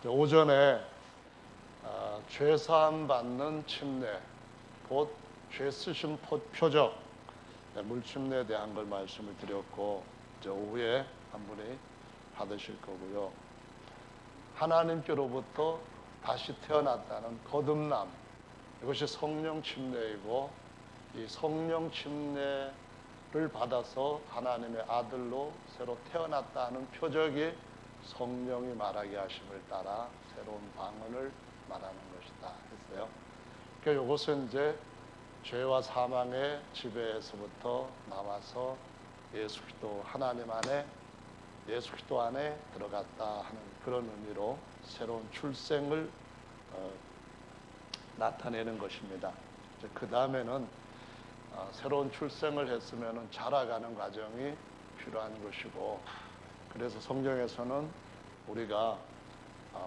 오전에 죄사함 받는 침례, 곧 죄쓰심 표적, 물침례에 대한 걸 말씀을 드렸고, 이제 오후에 한 분이 받으실 거고요. 하나님께로부터 다시 태어났다는 거듭남, 이것이 성령 침례이고, 이 성령 침례를 받아서 하나님의 아들로 새로 태어났다는 표적이 성령이 말하게 하심을 따라 새로운 방언을 말하는 것이다 했어요. 그러니까 이것은 이제 죄와 사망의 지배에서부터 나와서 예수 그리스도 하나님 안에, 예수 그리스도 안에 들어갔다 하는 그런 의미로 새로운 출생을 나타내는 것입니다. 그 다음에는 새로운 출생을 했으면 자라가는 과정이 필요한 것이고, 그래서 성경에서는 우리가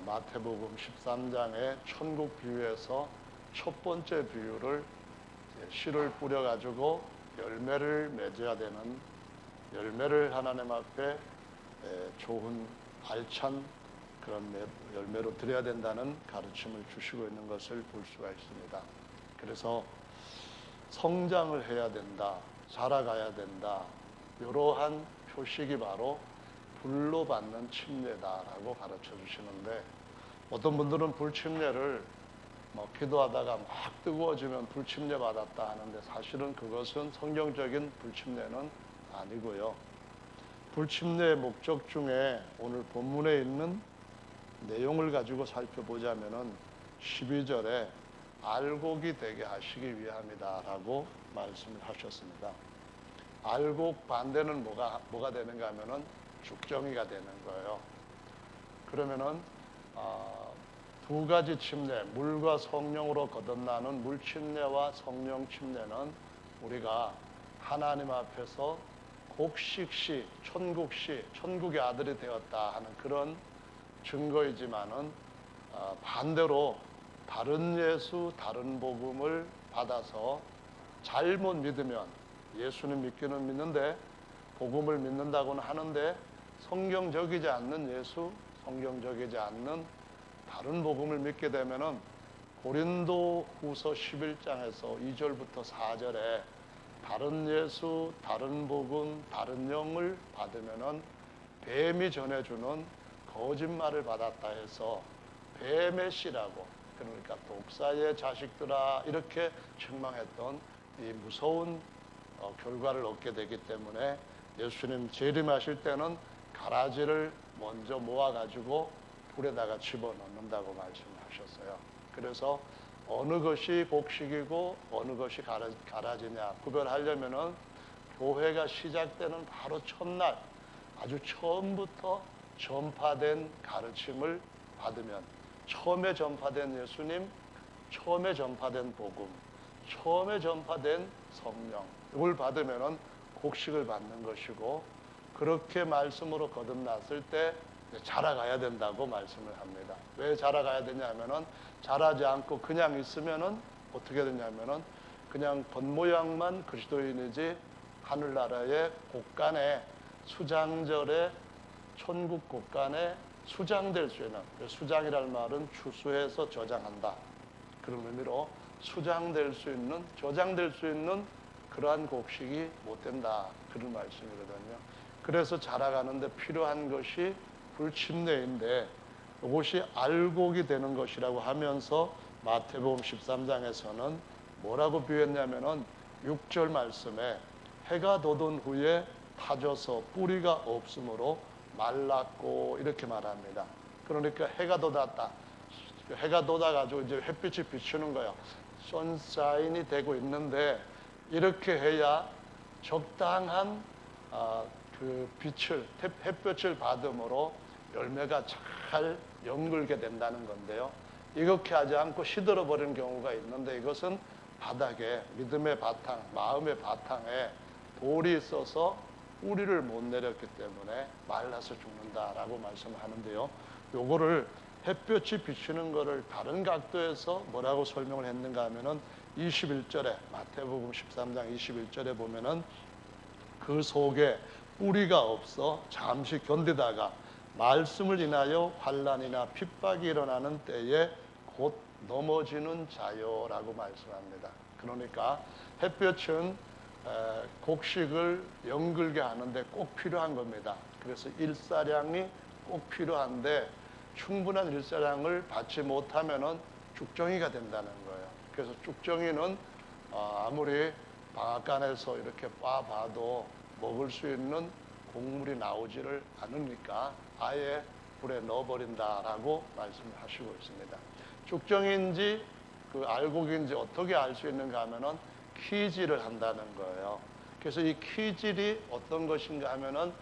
마태복음 13장의 천국 비유에서 첫 번째 비유를 씨를 뿌려가지고 열매를 맺어야 되는, 열매를 하나님 앞에 좋은 알찬 그런 열매로 드려야 된다는 가르침을 주시고 있는 것을 볼 수가 있습니다. 그래서 성장을 해야 된다, 자라가야 된다, 이러한 표식이 바로 불로 받는 침례다라고 가르쳐 주시는데, 어떤 분들은 불침례를 기도하다가 막 뜨거워지면 불침례 받았다 하는데, 사실은 그것은 성경적인 불침례는 아니고요. 불침례의 목적 중에 오늘 본문에 있는 내용을 가지고 살펴보자면은 12절에 알곡이 되게 하시기 위함이다 라고 말씀을 하셨습니다. 알곡 반대는 뭐가 되는가 하면은 죽정이가 되는 거예요. 그러면은 두 가지 침례, 물과 성령으로 거듭나는 물 침례와 성령 침례는 우리가 하나님 앞에서 곡식시, 천국시, 천국의 아들이 되었다 하는 그런 증거이지만은 반대로 다른 예수, 다른 복음을 받아서 잘못 믿으면, 예수는 믿기는 믿는데 복음을 믿는다고는 하는데 성경적이지 않는 예수, 성경적이지 않는 다른 복음을 믿게 되면은 고린도후서 11장에서 2절부터 4절에 다른 예수, 다른 복음, 다른 영을 받으면은 뱀이 전해주는 거짓말을 받았다 해서 뱀의 씨라고, 그러니까 독사의 자식들아 이렇게 책망했던 이 무서운 결과를 얻게 되기 때문에 예수님 재림하실 때는 가라지를 먼저 모아가지고 불에다가 집어넣는다고 말씀하셨어요. 그래서 어느 것이 곡식이고 어느 것이 가라지냐 구별하려면은 교회가 시작되는 바로 첫날, 아주 처음부터 전파된 가르침을 받으면, 처음에 전파된 예수님, 처음에 전파된 복음, 처음에 전파된 성령, 이걸 받으면은 곡식을 받는 것이고, 그렇게 말씀으로 거듭났을 때 자라가야 된다고 말씀을 합니다. 왜 자라가야 되냐면은 자라지 않고 그냥 있으면은 어떻게 되냐면은 그냥 겉모양만 그리스도인이지 하늘나라의 곳간에, 수장절에 천국 곳간에 수장될 수 있는, 수장이라는 말은 추수해서 저장한다 그런 의미로 수장될 수 있는, 저장될 수 있는 그러한 곡식이 못 된다 그런 말씀이거든요. 그래서 자라가는데 필요한 것이 불침례인데, 이것이 알곡이 되는 것이라고 하면서 마태복음 13장에서는 뭐라고 비유했냐면은 6절 말씀에 해가 돋은 후에 타져서 뿌리가 없으므로 말랐고 이렇게 말합니다. 그러니까 해가 돋았다. 해가 돋아가지고 이제 햇빛이 비추는 거예요. 선샤인이 되고 있는데, 이렇게 해야 적당한 그 빛을, 햇볕을 받음으로 열매가 잘 연글게 된다는 건데요. 이렇게 하지 않고 시들어 버리는 경우가 있는데, 이것은 바닥에, 믿음의 바탕, 마음의 바탕에 돌이 있어서 뿌리를 못 내렸기 때문에 말라서 죽는다라고 말씀하는데요. 요거를 햇볕이 비추는 거를 다른 각도에서 뭐라고 설명을 했는가 하면은 21절에, 마태복음 13장 21절에 보면은 그 속에 뿌리가 없어 잠시 견디다가 말씀을 인하여 환난이나 핍박이 일어나는 때에 곧 넘어지는 자요라고 말씀합니다. 그러니까 햇볕은 곡식을 연글게 하는데 꼭 필요한 겁니다. 그래서 일사량이 꼭 필요한데 충분한 일사량을 받지 못하면은 죽정이가 된다는 거예요. 그래서 죽정이는 아무리 방앗간에서 이렇게 봐도 먹을 수 있는 곡물이 나오지를 않으니까 아예 불에 넣어버린다라고 말씀하시고 있습니다. 죽정인지 그 알곡인지 어떻게 알 수 있는가 하면은 키질을 한다는 거예요. 그래서 이 키질이 어떤 것인가 하면은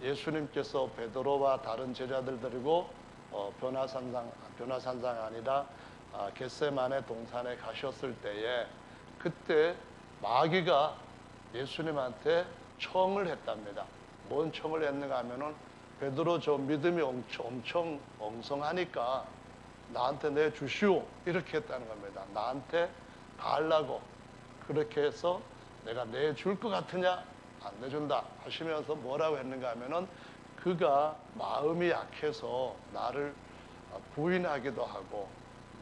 예수님께서 베드로와 다른 제자들 데리고 변화산상 아니라 겟세마네 동산에 가셨을 때에 그때 마귀가 예수님한테 청을 했답니다. 뭔 청을 했는가 하면은 베드로 저 믿음이 엄청 엉성하니까 나한테 내주시오 이렇게 했다는 겁니다. 나한테 달라고 그렇게 해서 내가 내줄 것 같으냐 안 내준다 하시면서 뭐라고 했는가 하면은 그가 마음이 약해서 나를 부인하기도 하고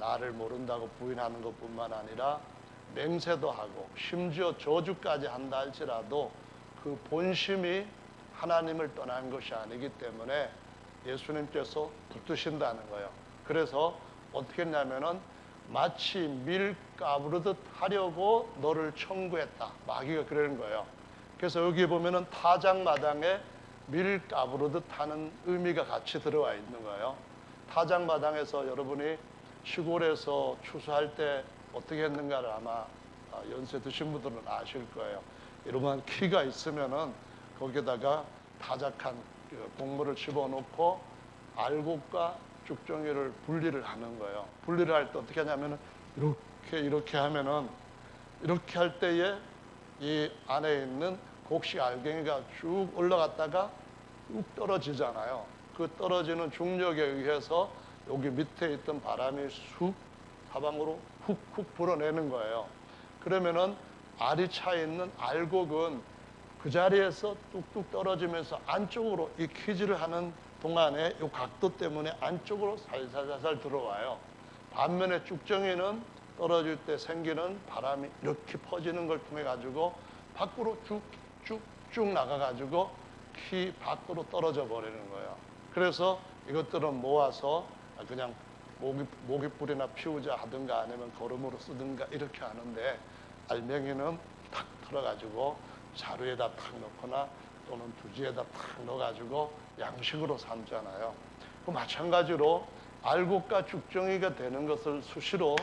나를 모른다고 부인하는 것뿐만 아니라 맹세도 하고 심지어 저주까지 한다 할지라도 그 본심이 하나님을 떠난 것이 아니기 때문에 예수님께서 붙드신다는 거예요. 그래서 어떻게 했냐면은 마치 밀 까부르듯 하려고 너를 청구했다. 마귀가 그러는 거예요. 그래서 여기 보면은 타작마당에 밀 까부르듯 하는 의미가 같이 들어와 있는 거예요. 타작마당에서 여러분이 시골에서 추수할 때 어떻게 했는가를 아마 연세 드신 분들은 아실 거예요. 이러한 키가 있으면은 거기다가 타작한 곡물을 집어넣고 알곡과 죽정이를 분리를 하는 거예요. 분리를 할 때 어떻게 하냐면은 이렇게 하면은 이렇게 할 때에 이 안에 있는 곡식 알갱이가 쭉 올라갔다가 쭉 떨어지잖아요. 그 떨어지는 중력에 의해서 여기 밑에 있던 바람이 쑥 사방으로 훅훅 불어내는 거예요. 그러면은 알이 차 있는 알곡은 그 자리에서 뚝뚝 떨어지면서 안쪽으로 이 키질을 하는 동안에 이 각도 때문에 안쪽으로 살살살살 들어와요. 반면에 죽정이는 떨어질 때 생기는 바람이 이렇게 퍼지는 걸 통해 가지고 밖으로 쭉쭉쭉 나가 가지고 키 밖으로 떨어져 버리는 거예요. 그래서 이것들은 모아서 그냥 모깃불이나 피우자 하든가 아니면 거름으로 쓰든가 이렇게 하는데 알맹이는 탁 털어가지고 자루에다 탁 넣거나 또는 두지에다 탁 넣어가지고 양식으로 삼잖아요. 그 마찬가지로 알곡과 죽정이가 되는 것을 수시로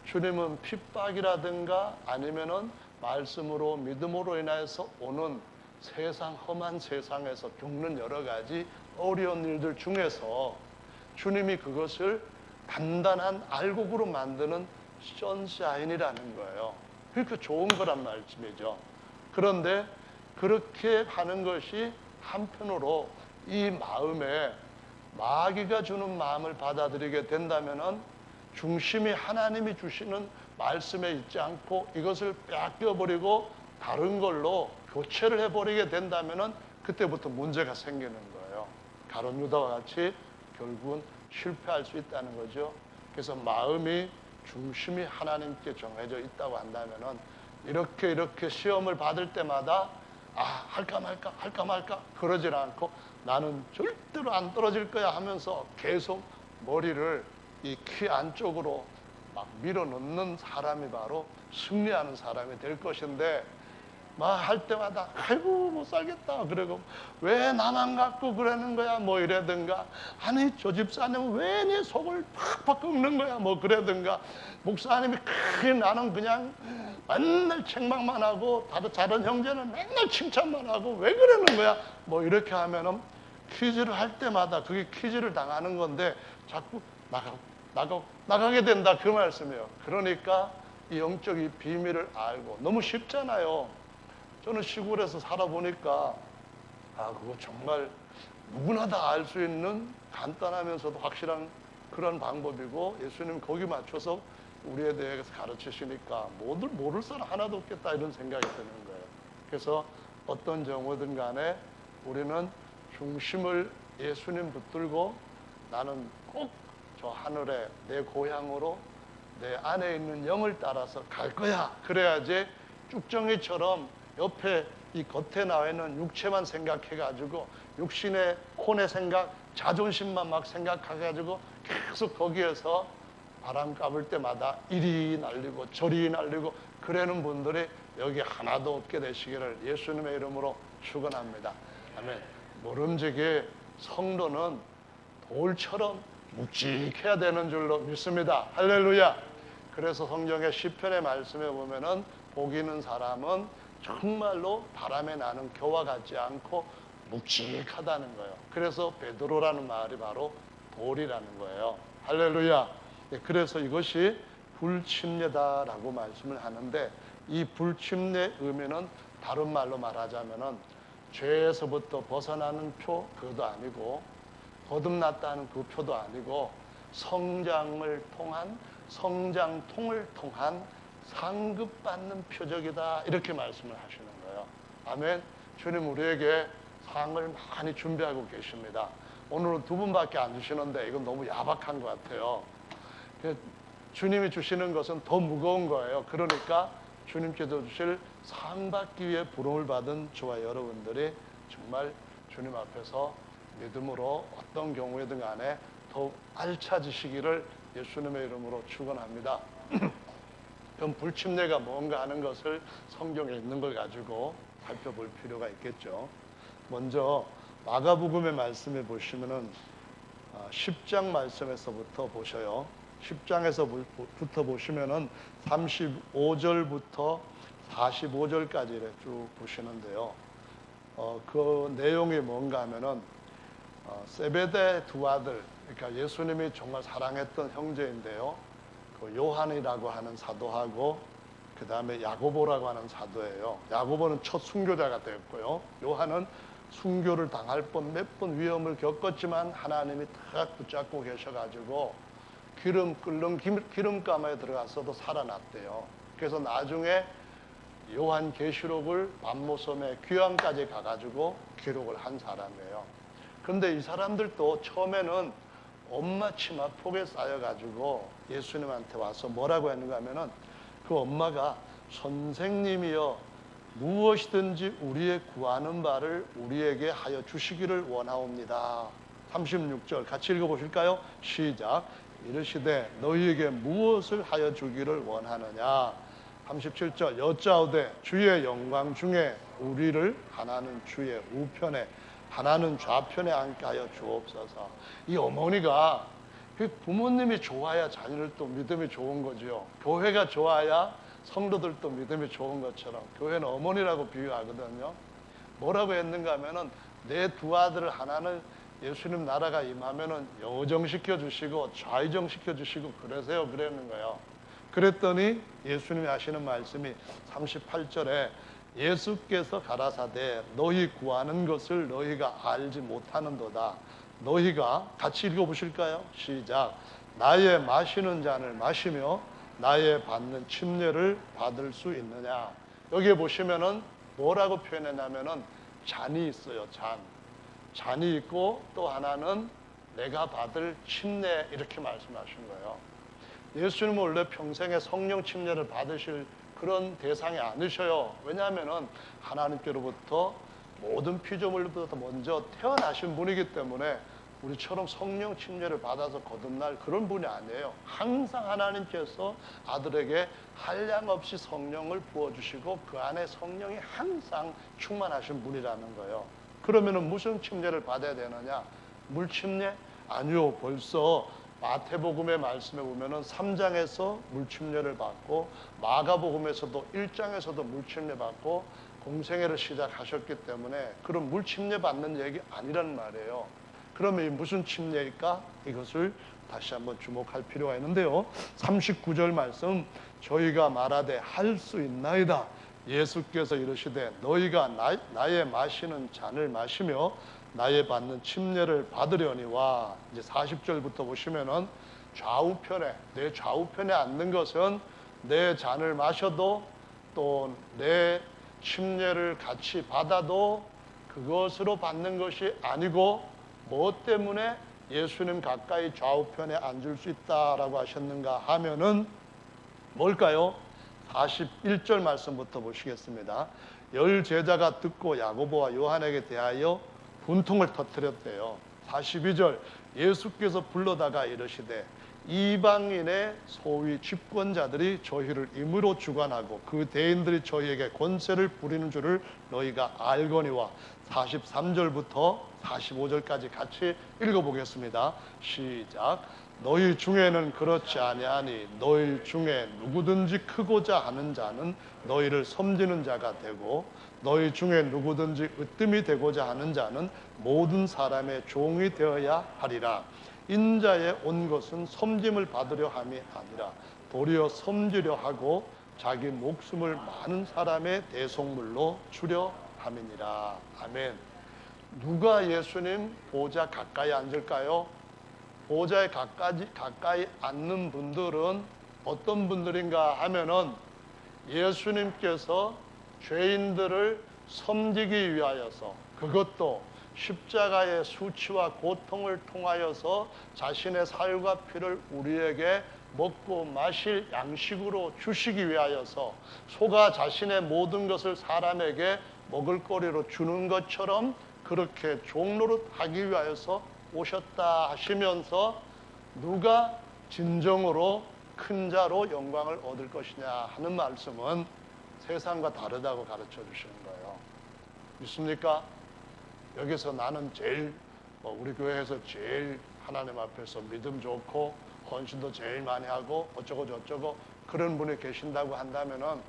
주님은 핍박이라든가 아니면은 말씀으로 믿음으로 인하여서 오는 세상 험한 세상에서 겪는 여러 가지 어려운 일들 중에서 주님이 그것을 단단한 알곡으로 만드는 선샤인이라는 거예요. 그러니까 좋은 거란 말씀이죠. 그런데 그렇게 하는 것이 한편으로 이 마음에 마귀가 주는 마음을 받아들이게 된다면은 중심이 하나님이 주시는 말씀에 있지 않고 이것을 빼앗겨버리고 다른 걸로 교체를 해버리게 된다면은 그때부터 문제가 생기는 거예요. 가룟 유다와 같이 결국은 실패할 수 있다는 거죠. 그래서 마음이 중심이 하나님께 정해져 있다고 한다면은 이렇게 시험을 받을 때마다 할까 말까 그러질 않고 나는 절대로 안 떨어질 거야 하면서 계속 머리를 이 키 안쪽으로 막 밀어넣는 사람이 바로 승리하는 사람이 될 것인데 막 할 때마다 아이고 못 살겠다 그러고 왜 나만 갖고 그러는 거야 뭐 이래든가 아니 저 집사님은 왜 내 속을 팍팍 긁는 거야 뭐 그래든가 목사님이 나는 그냥 맨날 책망만 하고 다른 형제는 맨날 칭찬만 하고 왜 그러는 거야 뭐 이렇게 하면은 퀴즈를 할 때마다 그게 퀴즈를 당하는 건데 자꾸 나가게 된다 그 말씀이에요. 그러니까 이 영적 이 비밀을 알고 너무 쉽잖아요. 저는 시골에서 살아보니까 그거 정말 누구나 다 알 수 있는 간단하면서도 확실한 그런 방법이고 예수님 거기 맞춰서 우리에 대해서 가르치시니까 모를 사람 하나도 없겠다 이런 생각이 드는 거예요. 그래서 어떤 경우든 간에 우리는 중심을 예수님 붙들고 나는 꼭 저 하늘에 내 고향으로 내 안에 있는 영을 따라서 갈 거야. 그래야지 쭉정이처럼 옆에 이 겉에 나와 있는 육체만 생각해가지고 육신의 혼의 생각, 자존심만 막 생각해가지고 계속 거기에서 바람 까불 때마다 이리 날리고 저리 날리고 그러는 분들이 여기 하나도 없게 되시기를 예수님의 이름으로 축원합니다. 아멘. 모름지기 성도는 돌처럼 묵직해야 되는 줄로 믿습니다. 할렐루야. 그래서 성경의 시편의 말씀에 보면은 복 있는 사람은 정말로 바람에 나는 겨와 같지 않고 묵직하다는 거예요. 그래서 베드로라는 말이 바로 돌이라는 거예요. 할렐루야. 그래서 이것이 불침례다라고 말씀을 하는데, 이 불침례 의미는 다른 말로 말하자면은 죄에서부터 벗어나는 표, 그것도 아니고 거듭났다는 그 표도 아니고 성장을 통한, 성장통을 통한 상급받는 표적이다, 이렇게 말씀을 하시는 거예요. 아멘. 주님 우리에게 상을 많이 준비하고 계십니다. 오늘은 두 분밖에 안 주시는데 이건 너무 야박한 것 같아요. 주님이 주시는 것은 더 무거운 거예요. 그러니까 주님께서 주실 상 받기 위해 부름을 받은 저와 여러분들이 정말 주님 앞에서 믿음으로 어떤 경우에든 간에 더욱 알차지시기를 예수님의 이름으로 축원합니다. 그럼 불침례가 뭔가 하는 것을 성경에 있는 걸 가지고 살펴볼 필요가 있겠죠. 먼저 마가복음의 말씀에 보시면은 10장 말씀에서부터 보셔요. 10장에서부터 보시면은 35절부터 45절까지 쭉 보시는데요. 그 내용이 뭔가 하면은 세베대 두 아들, 그러니까 예수님이 정말 사랑했던 형제인데요. 그 요한이라고 하는 사도하고 그 다음에 야고보라고 하는 사도예요. 야고보는 첫 순교자가 되었고요. 요한은 순교를 당할 뻔 몇 번 위험을 겪었지만 하나님이 탁 붙잡고 계셔가지고 기름 끓는 기름감에 들어가서도 살아났대요. 그래서 나중에 요한계시록을 밤모섬에 귀환까지 가가지고 기록을 한 사람이에요. 그런데 이 사람들도 처음에는 엄마 치마 폭에 쌓여가지고 예수님한테 와서 뭐라고 했는가 하면은, 그 엄마가 선생님이여 무엇이든지 우리의 구하는 바를 우리에게 하여 주시기를 원하옵니다. 36절 같이 읽어보실까요? 시작. 이르시되 너희에게 무엇을 하여 주기를 원하느냐. 37절 여짜오되 주의 영광 중에 우리를 하나는 주의 우편에 하나는 좌편에 앉게 하여 주옵소서. 이 어머니가 부모님이 좋아야 자녀를 또 믿음이 좋은 거지요. 교회가 좋아야 성도들도 믿음이 좋은 것처럼 교회는 어머니라고 비유하거든요. 뭐라고 했는가 하면은 내 두 아들 하나는 예수님 나라가 임하면은 여정시켜 주시고 좌의정시켜 주시고 그러세요, 그랬는 거예요. 그랬더니 예수님이 하시는 말씀이 38절에 예수께서 가라사대 너희 구하는 것을 너희가 알지 못하는도다. 너희가 같이 읽어보실까요? 시작. 나의 마시는 잔을 마시며 나의 받는 침례를 받을 수 있느냐. 여기에 보시면은 뭐라고 표현했냐면은 잔이 있어요. 잔이 있고 또 하나는 내가 받을 침례, 이렇게 말씀하신 거예요. 예수님은 원래 평생에 성령 침례를 받으실 그런 대상이 아니셔요. 왜냐하면은 하나님께로부터 모든 피조물부터 먼저 태어나신 분이기 때문에 우리처럼 성령 침례를 받아서 거듭날 그런 분이 아니에요. 항상 하나님께서 아들에게 한량없이 성령을 부어주시고 그 안에 성령이 항상 충만하신 분이라는 거예요. 그러면은 무슨 침례를 받아야 되느냐? 물 침례? 아니요. 벌써 마태복음의 말씀에 보면은 3장에서 물 침례를 받고 마가복음에서도 1장에서도 물 침례 받고 공생애를 시작하셨기 때문에 그런 물 침례 받는 얘기 아니란 말이에요. 그러면 무슨 침례일까? 이것을 다시 한번 주목할 필요가 있는데요. 39절 말씀, 저희가 말하되 할 수 있나이다. 예수께서 이르시되 너희가 나의 마시는 잔을 마시며 나의 받는 침례를 받으려니와. 이제 40절부터 보시면은 좌우편에, 내 좌우편에 앉는 것은 내 잔을 마셔도 또 내 침례를 같이 받아도 그것으로 받는 것이 아니고 뭐 때문에 예수님 가까이 좌우편에 앉을 수 있다라고 하셨는가 하면은 뭘까요? 41절 말씀부터 보시겠습니다. 열 제자가 듣고 야고보와 요한에게 대하여 분통을 터뜨렸대요. 42절 예수께서 불러다가 이르시되 이방인의 소위 집권자들이 저희를 임의로 주관하고 그 대인들이 저희에게 권세를 부리는 줄을 너희가 알거니와 43절부터 45절까지 같이 읽어보겠습니다. 시작. 너희 중에는 그렇지 아니하니 너희 중에 누구든지 크고자 하는 자는 너희를 섬기는 자가 되고 너희 중에 누구든지 으뜸이 되고자 하는 자는 모든 사람의 종이 되어야 하리라. 인자에 온 것은 섬김을 받으려 함이 아니라 도리어 섬기려 하고 자기 목숨을 많은 사람의 대속물로 주려 함이니라. 아멘. 누가 예수님 보좌 가까이 앉을까요? 보좌에 가까이 앉는 분들은 어떤 분들인가 하면은 예수님께서 죄인들을 섬기기 위하여서, 그것도 십자가의 수치와 고통을 통하여서 자신의 살과 피를 우리에게 먹고 마실 양식으로 주시기 위하여서, 소가 자신의 모든 것을 사람에게 먹을거리로 주는 것처럼 그렇게 종노릇하기 위하여서 오셨다 하시면서 누가 진정으로 큰 자로 영광을 얻을 것이냐 하는 말씀은 세상과 다르다고 가르쳐 주시는 거예요. 믿습니까? 여기서 나는 제일 우리 교회에서 제일 하나님 앞에서 믿음 좋고 헌신도 제일 많이 하고 어쩌고 저쩌고 그런 분이 계신다고 한다면은,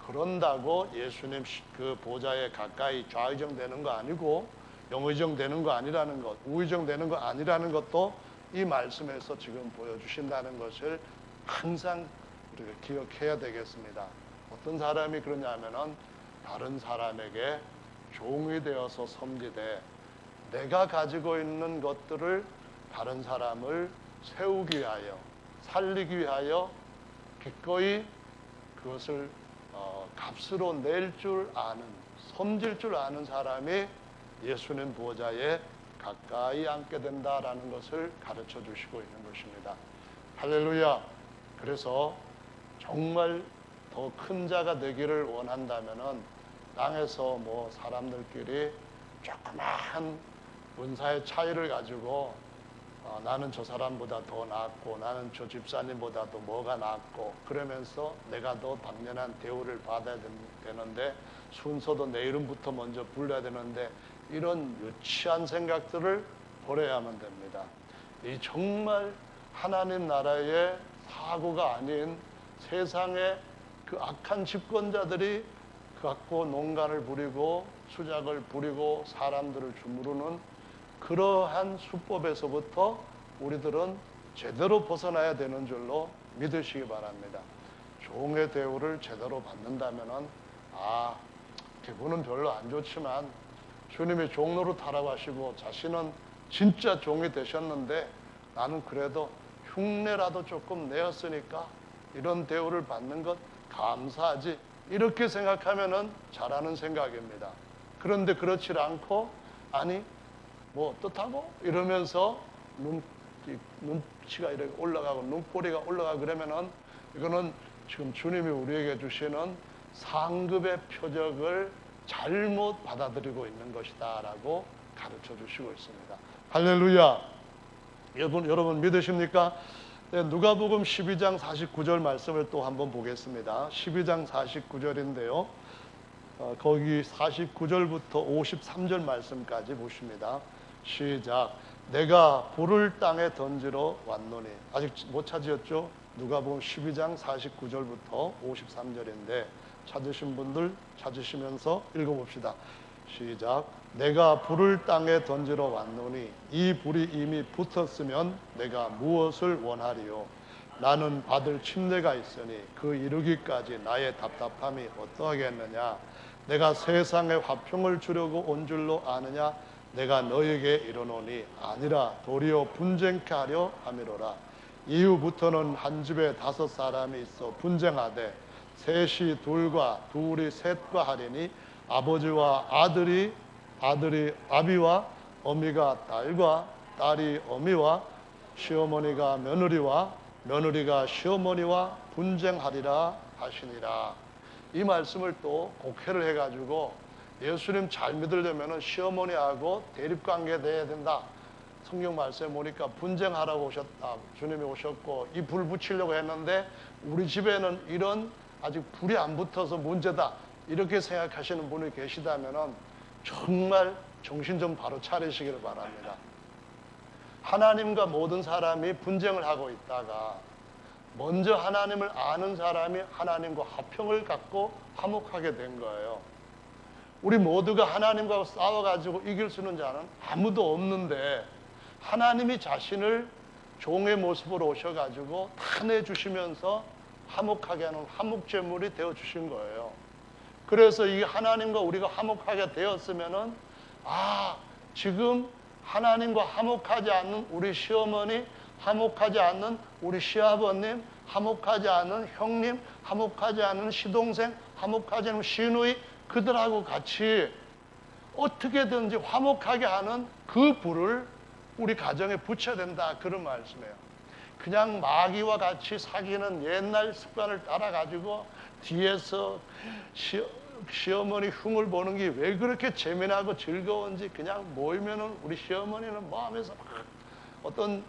그런다고 예수님 그 보좌에 가까이 좌의정 되는 거 아니고 영의정 되는 거 아니라는 것, 우의정 되는 거 아니라는 것도 이 말씀에서 지금 보여주신다는 것을 항상 우리가 기억해야 되겠습니다. 어떤 사람이 그러냐면은 다른 사람에게 종이 되어서 섬기되 내가 가지고 있는 것들을 다른 사람을 세우기 위하여, 살리기 위하여 기꺼이 그것을 값으로 낼 줄 아는, 섬길 줄 아는 사람이 예수님 보좌에 가까이 앉게 된다라는 것을 가르쳐 주시고 있는 것입니다. 할렐루야. 그래서 정말 더 큰 자가 되기를 원한다면은 땅에서 뭐 사람들끼리 조그마한 은사의 차이를 가지고 나는 저 사람보다 더 낫고 나는 저 집사님보다 더 뭐가 낫고 그러면서 내가 더 당연한 대우를 받아야 되는데 순서도 내 이름부터 먼저 불러야 되는데 이런 유치한 생각들을 버려야만 됩니다. 이 정말 하나님 나라의 사고가 아닌 세상의 그 악한 집권자들이 갖고 농간을 부리고 수작을 부리고 사람들을 주무르는 그러한 수법에서부터 우리들은 제대로 벗어나야 되는 줄로 믿으시기 바랍니다. 종의 대우를 제대로 받는다면은 기분은 별로 안 좋지만 주님이 종노릇하라고 하시고 자신은 진짜 종이 되셨는데 나는 그래도 흉내라도 조금 내었으니까 이런 대우를 받는 것 감사하지, 이렇게 생각하면은 잘하는 생각입니다. 그런데 그렇지 않고 아니 뭐 어떻다고 이러면서 눈치가 이렇게 올라가고 눈꼬리가 올라가고 그러면은 이거는 지금 주님이 우리에게 주시는 상급의 표적을 잘못 받아들이고 있는 것이다 라고 가르쳐 주시고 있습니다. 할렐루야. 여러분 믿으십니까? 네, 누가복음 12장 49절 말씀을 또 한번 보겠습니다. 12장 49절인데요. 거기 49절부터 53절 말씀까지 보십니다. 시작. 내가 불을 땅에 던지러 왔노니. 아직 못 찾으셨죠? 누가복음 12장 49절부터 53절인데 찾으신 분들 찾으시면서 읽어봅시다. 시작. 내가 불을 땅에 던지러 왔노니 이 불이 이미 붙었으면 내가 무엇을 원하리요? 나는 받을 침례가 있으니 그 이루기까지 나의 답답함이 어떠하겠느냐? 내가 세상에 화평을 주려고 온 줄로 아느냐? 내가 너에게 이르노니 아니라 도리어 분쟁케 하려 함이로라. 이후부터는 한 집에 5 사람이 있어 분쟁하되 셋이 둘과 둘이 셋과 하리니 아버지와 아비와 어미가 딸과 딸이 어미와 시어머니가 며느리와 며느리가 시어머니와 분쟁하리라 하시니라. 이 말씀을 또 곡해를 해가지고 예수님 잘 믿으려면 시어머니하고 대립관계 돼야 된다. 성경 말씀에 보니까 분쟁하라고 오셨다. 주님이 오셨고 이 불 붙이려고 했는데 우리 집에는 이런 아직 불이 안 붙어서 문제다. 이렇게 생각하시는 분이 계시다면 정말 정신 좀 바로 차리시기를 바랍니다. 하나님과 모든 사람이 분쟁을 하고 있다가 먼저 하나님을 아는 사람이 하나님과 화평을 갖고 화목하게 된 거예요. 우리 모두가 하나님과 싸워가지고 이길 수 있는 자는 아무도 없는데 하나님이 자신을 종의 모습으로 오셔가지고 다 내주시면서 화목하게 하는 화목제물이 되어주신 거예요. 그래서 이 하나님과 우리가 화목하게 되었으면은 지금 하나님과 화목하지 않는 우리 시어머니, 화목하지 않는 우리 시아버님, 화목하지 않는 형님, 화목하지 않는 시동생, 화목하지 않는 시누이, 그들하고 같이 어떻게든지 화목하게 하는 그 불을 우리 가정에 붙여야 된다. 그런 말씀이에요. 그냥 마귀와 같이 사귀는 옛날 습관을 따라가지고 뒤에서 시어머니 흉을 보는 게 왜 그렇게 재미나고 즐거운지 그냥 모이면은 우리 시어머니는 뭐 하면서 막 어떤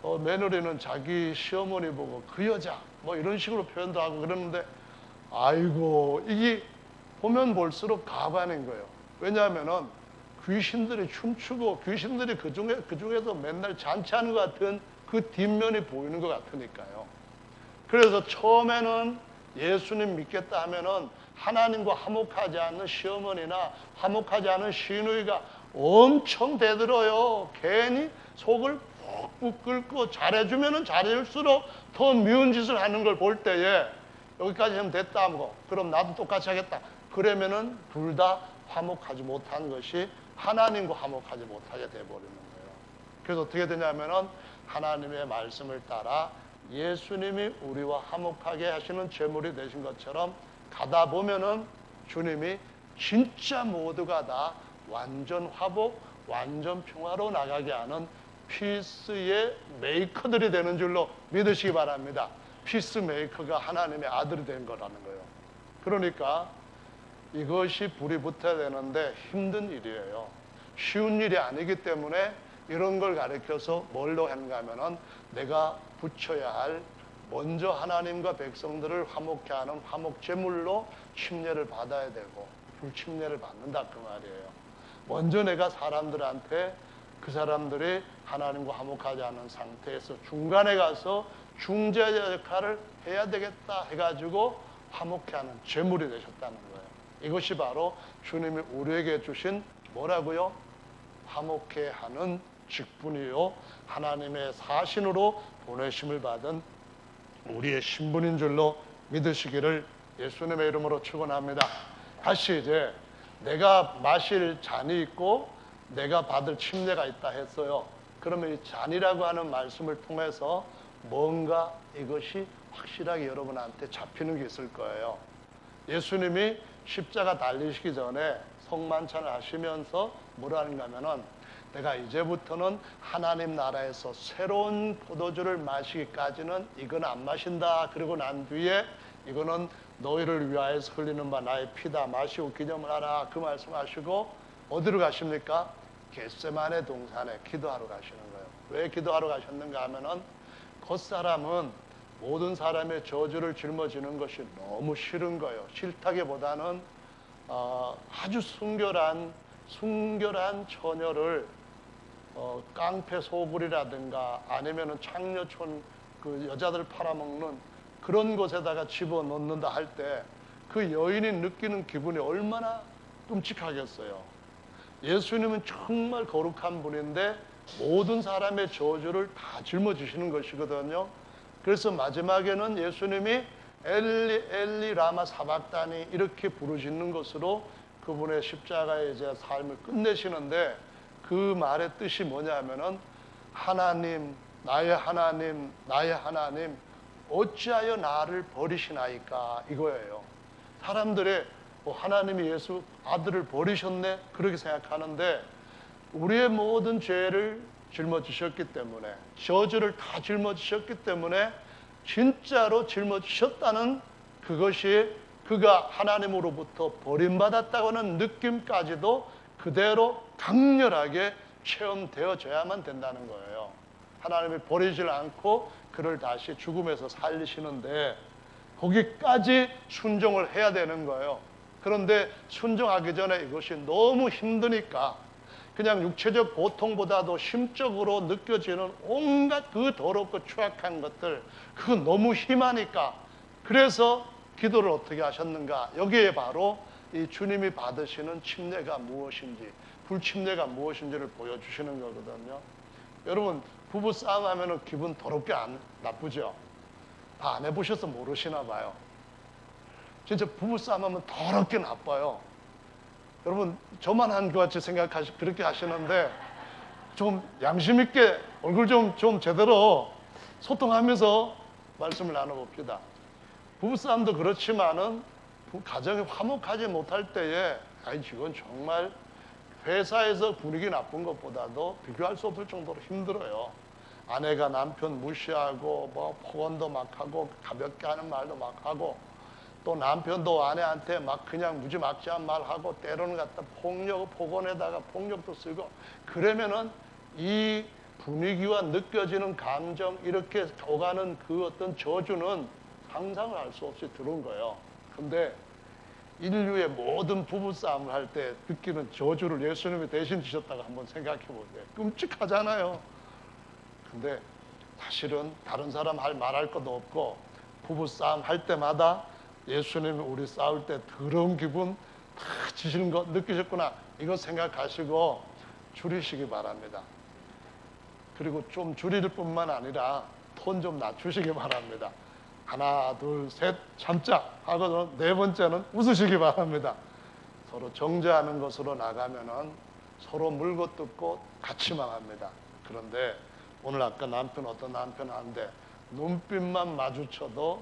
며느리는 자기 시어머니 보고 그 여자 뭐 이런 식으로 표현도 하고 그러는데 아이고 이게 보면 볼수록 가관인 거예요. 왜냐하면은 귀신들이 춤추고 귀신들이 그 중에서 맨날 잔치하는 것 같은 그 뒷면이 보이는 것 같으니까요. 그래서 처음에는 예수님 믿겠다 하면은 하나님과 화목하지 않는 시어머니나 화목하지 않은 시누이가 엄청 대들어요. 괜히 속을 푹푹 끓고 잘해주면은 잘해줄수록 더 미운 짓을 하는 걸 볼 때에 여기까지 하면 됐다 하고 그럼 나도 똑같이 하겠다. 그러면은 둘 다 화목하지 못한 것이 하나님과 화목하지 못하게 돼버리는 거예요. 그래서 어떻게 되냐면은 하나님의 말씀을 따라 예수님이 우리와 화목하게 하시는 제물이 되신 것처럼 가다 보면은 주님이 진짜 모두가 다 완전 화복, 완전 평화로 나가게 하는 피스의 메이커들이 되는 줄로 믿으시기 바랍니다. 피스 메이커가 하나님의 아들이 된 거라는 거예요. 그러니까 이것이 불이 붙어야 되는데 힘든 일이에요. 쉬운 일이 아니기 때문에 이런 걸 가르쳐서 뭘로 하는가 하면은 내가 붙여야 할 먼저 하나님과 백성들을 화목케 하는 화목제물로 침례를 받아야 되고 불침례를 받는다 그 말이에요. 먼저 내가 사람들한테 그 사람들이 하나님과 화목하지 않은 상태에서 중간에 가서 중재자 역할을 해야 되겠다 해가지고 화목케 하는 제물이 되셨다는 거예요. 이것이 바로 주님이 우리에게 주신 뭐라고요? 화목케 하는 직분이요 하나님의 사신으로 보내심을 받은 우리의 신분인 줄로 믿으시기를 예수님의 이름으로 축원합니다. 다시 이제 내가 마실 잔이 있고 내가 받을 침례가 있다 했어요. 그러면 이 잔이라고 하는 말씀을 통해서 뭔가 이것이 확실하게 여러분한테 잡히는 게 있을 거예요. 예수님이 십자가 달리시기 전에 성만찬을 하시면서 뭐라 하는가 하면은 내가 이제부터는 하나님 나라에서 새로운 포도주를 마시기까지는 이건 안 마신다. 그리고 난 뒤에 이거는 너희를 위하여서 흘리는 바 나의 피다. 마시고 기념을 하라. 그 말씀하시고 어디로 가십니까? 겟세마네 동산에 기도하러 가시는 거예요. 왜 기도하러 가셨는가 하면은 겉사람은 모든 사람의 저주를 짊어지는 것이 너무 싫은 거예요. 싫다기보다는 아주 순결한 처녀를 깡패 소굴이라든가 아니면은 창녀촌 그 여자들 팔아먹는 그런 곳에다가 집어넣는다 할 때 그 여인이 느끼는 기분이 얼마나 끔찍하겠어요. 예수님은 정말 거룩한 분인데 모든 사람의 저주를 다 짊어지시는 것이거든요. 그래서 마지막에는 예수님이 엘리 엘리 라마 사박다니 이렇게 부르짖는 것으로 그분의 십자가의 이제 삶을 끝내시는데 그 말의 뜻이 뭐냐면은 하나님, 나의 하나님, 나의 하나님 어찌하여 나를 버리시나이까 이거예요. 사람들이 하나님이 예수 아들을 버리셨네 그렇게 생각하는데 우리의 모든 죄를 짊어지셨기 때문에, 저주를 다 짊어지셨기 때문에 진짜로 짊어지셨다는 그것이 그가 하나님으로부터 버림받았다고는 느낌까지도 그대로 강렬하게 체험되어져야만 된다는 거예요. 하나님이 버리질 않고 그를 다시 죽음에서 살리시는데 거기까지 순종을 해야 되는 거예요. 그런데 순종하기 전에 이것이 너무 힘드니까 그냥 육체적 고통보다도 심적으로 느껴지는 온갖 그 더럽고 추악한 것들, 그건 너무 심하니까 그래서 기도를 어떻게 하셨는가? 여기에 바로 이 주님이 받으시는 침례가 무엇인지, 불침례가 무엇인지를 보여주시는 거거든요. 여러분, 부부싸움 하면 기분 더럽게 나쁘죠? 다 안 해보셔서 모르시나 봐요. 진짜 부부싸움 하면 더럽게 나빠요. 여러분, 저만 한 것 같이 그렇게 하시는데 좀 양심 있게 얼굴 좀 제대로 소통하면서 말씀을 나눠봅시다. 부부싸움도 그렇지만은 가정이 화목하지 못할 때에 이건 정말 회사에서 분위기 나쁜 것보다도 비교할 수 없을 정도로 힘들어요. 아내가 남편 무시하고 뭐 폭언도 막 하고 가볍게 하는 말도 막 하고 또 남편도 아내한테 막 그냥 무지막지한 말하고 때로는 갖다 폭언에다가 폭력도 쓰고 그러면은 이 분위기와 느껴지는 감정 이렇게 오가는 그 어떤 저주는 상상을 할 수 없이 들어온 거예요. 근데 인류의 모든 부부싸움을 할 때 느끼는 저주를 예수님이 대신 지셨다고 한번 생각해 보세요. 끔찍하잖아요. 근데 사실은 다른 사람 말할 것도 없고 부부싸움 할 때마다 예수님이 우리 싸울 때 더러운 기분 다 지시는 거 느끼셨구나. 이거 생각하시고 줄이시기 바랍니다. 그리고 좀 줄일 뿐만 아니라 톤 좀 낮추시기 바랍니다. 하나, 둘, 셋, 참자 하고 네 번째는 웃으시기 바랍니다. 서로 정죄하는 것으로 나가면은 서로 물고 뜯고 같이 망합니다. 그런데 오늘 아까 어떤 남편한테 눈빛만 마주쳐도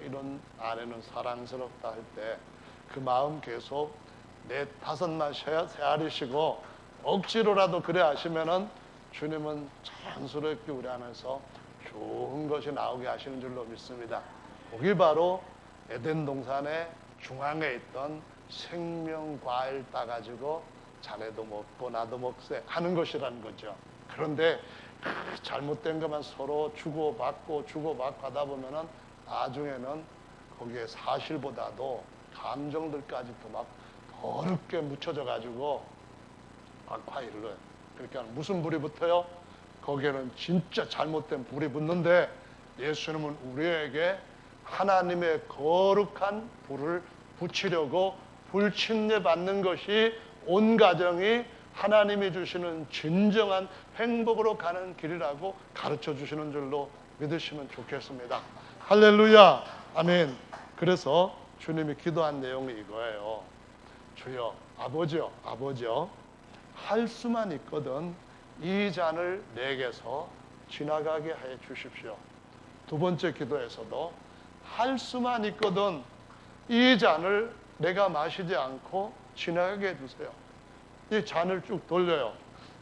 이런 아내는 사랑스럽다 할 때 그 마음 계속 4-5만 헤아리시고 억지로라도 그래 하시면은 주님은 자연스럽게 우리 안에서 좋은 것이 나오게 하시는 줄로 믿습니다. 거기 바로 에덴 동산의 중앙에 있던 생명 과일 따가지고 자네도 먹고 나도 먹세 하는 것이라는 거죠. 그런데 잘못된 것만 서로 주고받고 하다 보면은 나중에는 거기에 사실보다도 감정들까지도 막 더럽게 묻혀져 가지고 악화일을 해요. 그러니까 무슨 불이 붙어요? 거기에는 진짜 잘못된 불이 붙는데 예수님은 우리에게 하나님의 거룩한 불을 붙이려고 불침례 받는 것이 온 가정이 하나님이 주시는 진정한 행복으로 가는 길이라고 가르쳐 주시는 줄로 믿으시면 좋겠습니다. 할렐루야, 아멘. 그래서 주님이 기도한 내용이 이거예요. 주여, 아버지요, 할 수만 있거든 이 잔을 내게서 지나가게 해 주십시오. 두 번째 기도에서도 할 수만 있거든 이 잔을 내가 마시지 않고 지나가게 해주세요. 이 잔을 쭉 돌려요.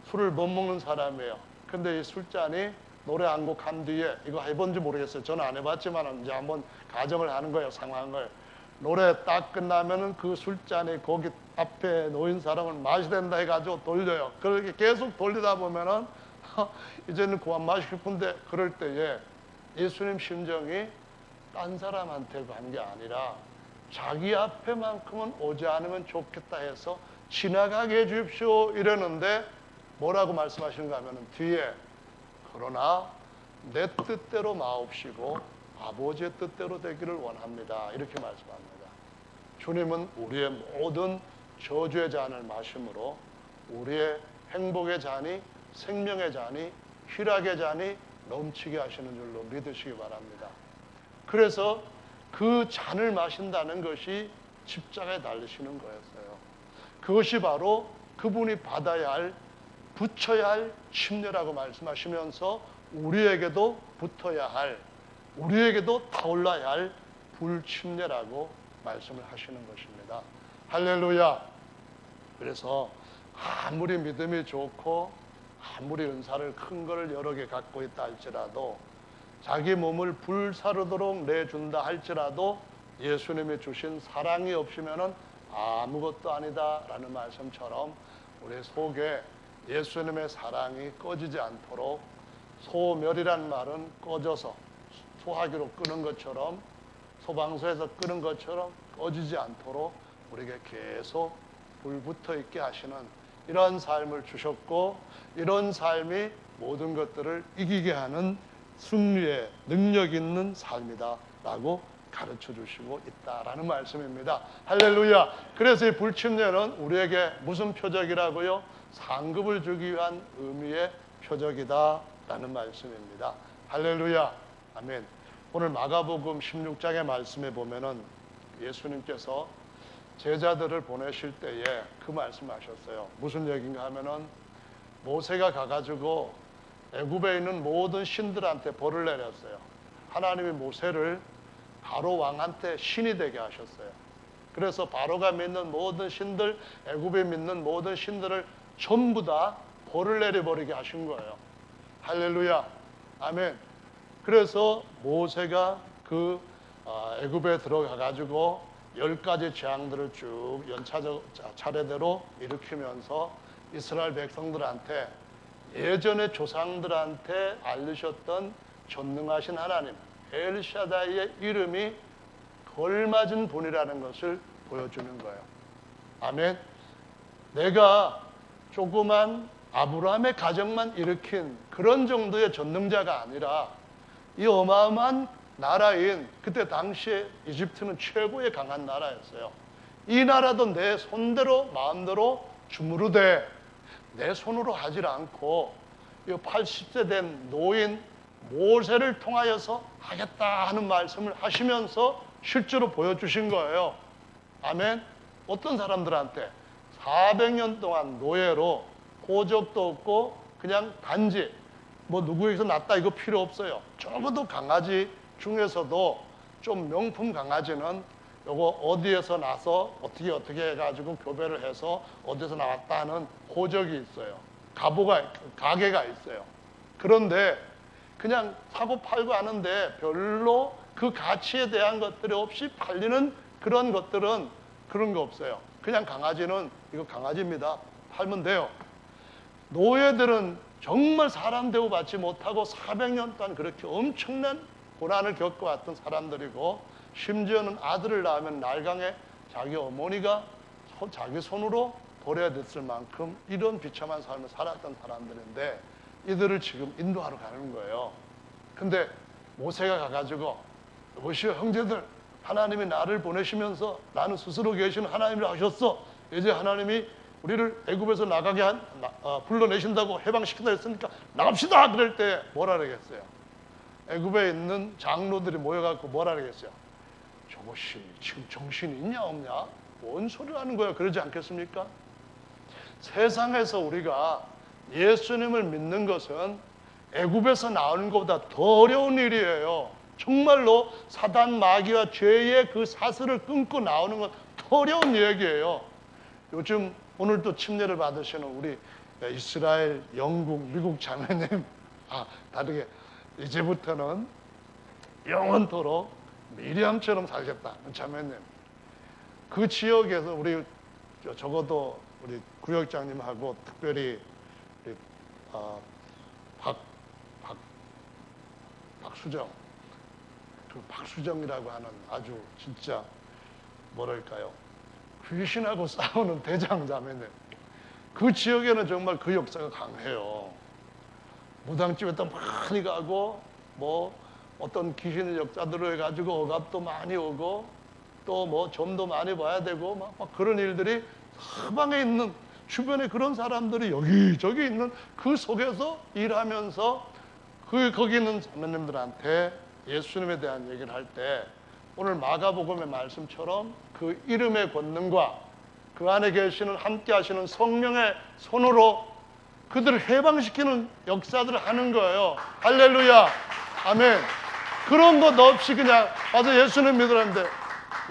술을 못 먹는 사람이에요. 근데 이 술잔이 노래 한 곡 한 뒤에 이거 해본지 모르겠어요. 저는 안 해봤지만 이제 한번 가정을 하는 거예요. 상황을. 노래 딱 끝나면은 그 술잔이 거기 앞에 놓인 사람을 마셔야 된다 해가지고 돌려요. 그렇게 계속 돌리다 보면은 이제는 그만 마시고 싶은데 그럴 때에 예수님 심정이 딴 사람한테 간 게 아니라 자기 앞에만큼은 오지 않으면 좋겠다 해서 지나가게 해 주십시오 이러는데 뭐라고 말씀하시는가 하면 뒤에 그러나 내 뜻대로 마옵시고 아버지의 뜻대로 되기를 원합니다 이렇게 말씀합니다. 주님은 우리의 모든 저주의 잔을 마심으로 우리의 행복의 잔이 생명의 잔이 희락의 잔이 넘치게 하시는 줄로 믿으시기 바랍니다. 그래서 그 잔을 마신다는 것이 십자가에 달리시는 거였어요. 그것이 바로 그분이 받아야 할, 붙여야 할 침례라고 말씀하시면서 우리에게도 붙어야 할, 우리에게도 타올라야 할 불침례라고 말씀을 하시는 것입니다. 할렐루야. 그래서 아무리 믿음이 좋고 아무리 은사를 큰 걸 여러 개 갖고 있다 할지라도 자기 몸을 불사르도록 내준다 할지라도 예수님이 주신 사랑이 없으면 아무것도 아니다라는 말씀처럼 우리 속에 예수님의 사랑이 꺼지지 않도록, 소멸이란 말은 꺼져서 소화기로 끄는 것처럼, 소방서에서 끄는 것처럼 꺼지지 않도록 우리에게 계속 불 붙어 있게 하시는 이런 삶을 주셨고, 이런 삶이 모든 것들을 이기게 하는 승리의 능력 있는 삶이다 라고 가르쳐 주시고 있다라는 말씀입니다. 할렐루야. 그래서 이 불침례는 우리에게 무슨 표적이라고요? 상급을 주기 위한 의미의 표적이다 라는 말씀입니다. 할렐루야. 아멘. 오늘 마가복음 16장의 말씀에 보면은 예수님께서 제자들을 보내실 때에 그 말씀하셨어요. 무슨 얘기인가 하면은 모세가 가가지고 애굽에 있는 모든 신들한테 벌을 내렸어요. 하나님이 모세를 바로 왕한테 신이 되게 하셨어요. 그래서 바로가 믿는 모든 신들, 애굽에 믿는 모든 신들을 전부 다 벌을 내려버리게 하신 거예요. 할렐루야. 아멘. 그래서 모세가 그 애굽에 들어가가지고 10가지 재앙들을 쭉 연차적 차례대로 일으키면서 이스라엘 백성들한테 예전의 조상들한테 알리셨던 전능하신 하나님 엘샤다이의 이름이 걸맞은 분이라는 것을 보여주는 거예요. 아멘. 내가 조그만 아브라함의 가정만 일으킨 그런 정도의 전능자가 아니라 이 어마어마한 나라인, 그때 당시에 이집트는 최고의 강한 나라였어요. 이 나라도 내 손대로 마음대로 주무르되 내 손으로 하질 않고 이 80세 된 노인 모세를 통하여서 하겠다 하는 말씀을 하시면서 실제로 보여주신 거예요. 아멘. 어떤 사람들한테 400년 동안 노예로 호적도 없고 그냥 단지 뭐 누구에게서 났다 이거 필요 없어요. 적어도 강아지 중에서도 좀 명품 강아지는 요거 어디에서 나서 어떻게 해가지고 교배를 해서 어디서 나왔다 하는 호적이 있어요. 가게가 있어요. 그런데 그냥 사고 팔고 하는데 별로 그 가치에 대한 것들이 없이 팔리는 그런 것들은 그런 거 없어요. 그냥 강아지는 이거 강아지입니다. 팔면 돼요. 노예들은 정말 사람 대우받지 못하고 400년 동안 그렇게 엄청난 고난을 겪어왔던 사람들이고, 심지어는 아들을 낳으면 날강에 자기 어머니가 자기 손으로 버려야 됐을 만큼 이런 비참한 삶을 살았던 사람들인데 이들을 지금 인도하러 가는 거예요. 근데 모세가 가가지고 여보시오 형제들, 하나님이 나를 보내시면서 나는 스스로 계신 하나님이라 하셨어. 이제 하나님이 우리를 애굽에서 나가게 불러내신다고 해방시킨다 했으니까 나갑시다. 그럴 때 뭐라 그러겠어요? 애굽에 있는 장로들이 모여갖고 뭐라 그러겠어요? 저것이 지금 정신이 있냐 없냐? 뭔 소리를 하는 거야? 그러지 않겠습니까? 세상에서 우리가 예수님을 믿는 것은 애굽에서 나오는 것보다 더 어려운 일이에요. 정말로 사단 마귀와 죄의 그 사슬을 끊고 나오는 건 더 어려운 얘기예요. 요즘 오늘도 침례를 받으시는 우리 이스라엘, 영국, 미국 자매님, 다르게 이제부터는 영원토록 미리암처럼 살겠다 자매님. 그 지역에서 우리 적어도 우리 구역장님하고 특별히 우리 박수정, 그 박수정이라고 하는 아주 진짜 뭐랄까요, 귀신하고 싸우는 대장 자매님. 그 지역에는 정말 그 역사가 강해요. 무당집에도 많이 가고 뭐 어떤 귀신의 역사들을 해가지고 억압도 많이 오고 또 뭐 점도 많이 봐야 되고 막 그런 일들이 사방에 있는, 주변에 그런 사람들이 여기저기 있는 그 속에서 일하면서 거기 있는 자매님들한테 예수님에 대한 얘기를 할 때 오늘 마가복음의 말씀처럼 그 이름의 권능과 그 안에 계시는 함께 하시는 성령의 손으로 그들을 해방시키는 역사들을 하는 거예요. 할렐루야. 아멘. 그런 것 없이 그냥 와서 예수님 믿으라는데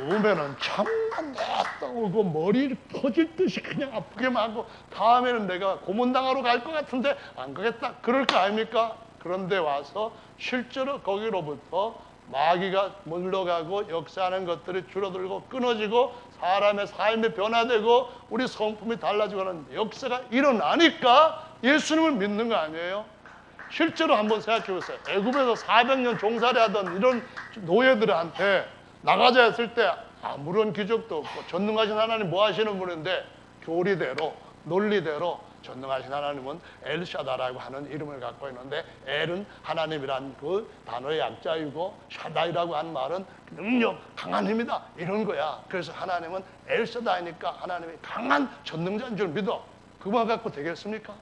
오면은 참만 냈다 오고 머리 터질 듯이 그냥 아프게만 하고 다음에는 내가 고문당하러 갈 것 같은데 안 가겠다 그럴 거 아닙니까? 그런데 와서 실제로 거기로부터 마귀가 물러가고 역사하는 것들이 줄어들고 끊어지고 사람의 삶이 변화되고 우리 성품이 달라지고 하는 역사가 일어나니까 예수님을 믿는 거 아니에요? 실제로 한번 생각해 보세요. 애굽에서 400년 종살이 하던 이런 노예들한테 나가자 했을 때 아무런 기적도 없고 전능하신 하나님 뭐 하시는 분인데 교리대로 논리대로 전능하신 하나님은 엘샤다라고 하는 이름을 갖고 있는데 엘은 하나님이란 그 단어의 약자이고 샤다이라고 하는 말은 능력, 강한 힘이다 이런 거야. 그래서 하나님은 엘샤다이니까 하나님이 강한 전능자인 줄 믿어. 그만 갖고 되겠습니까?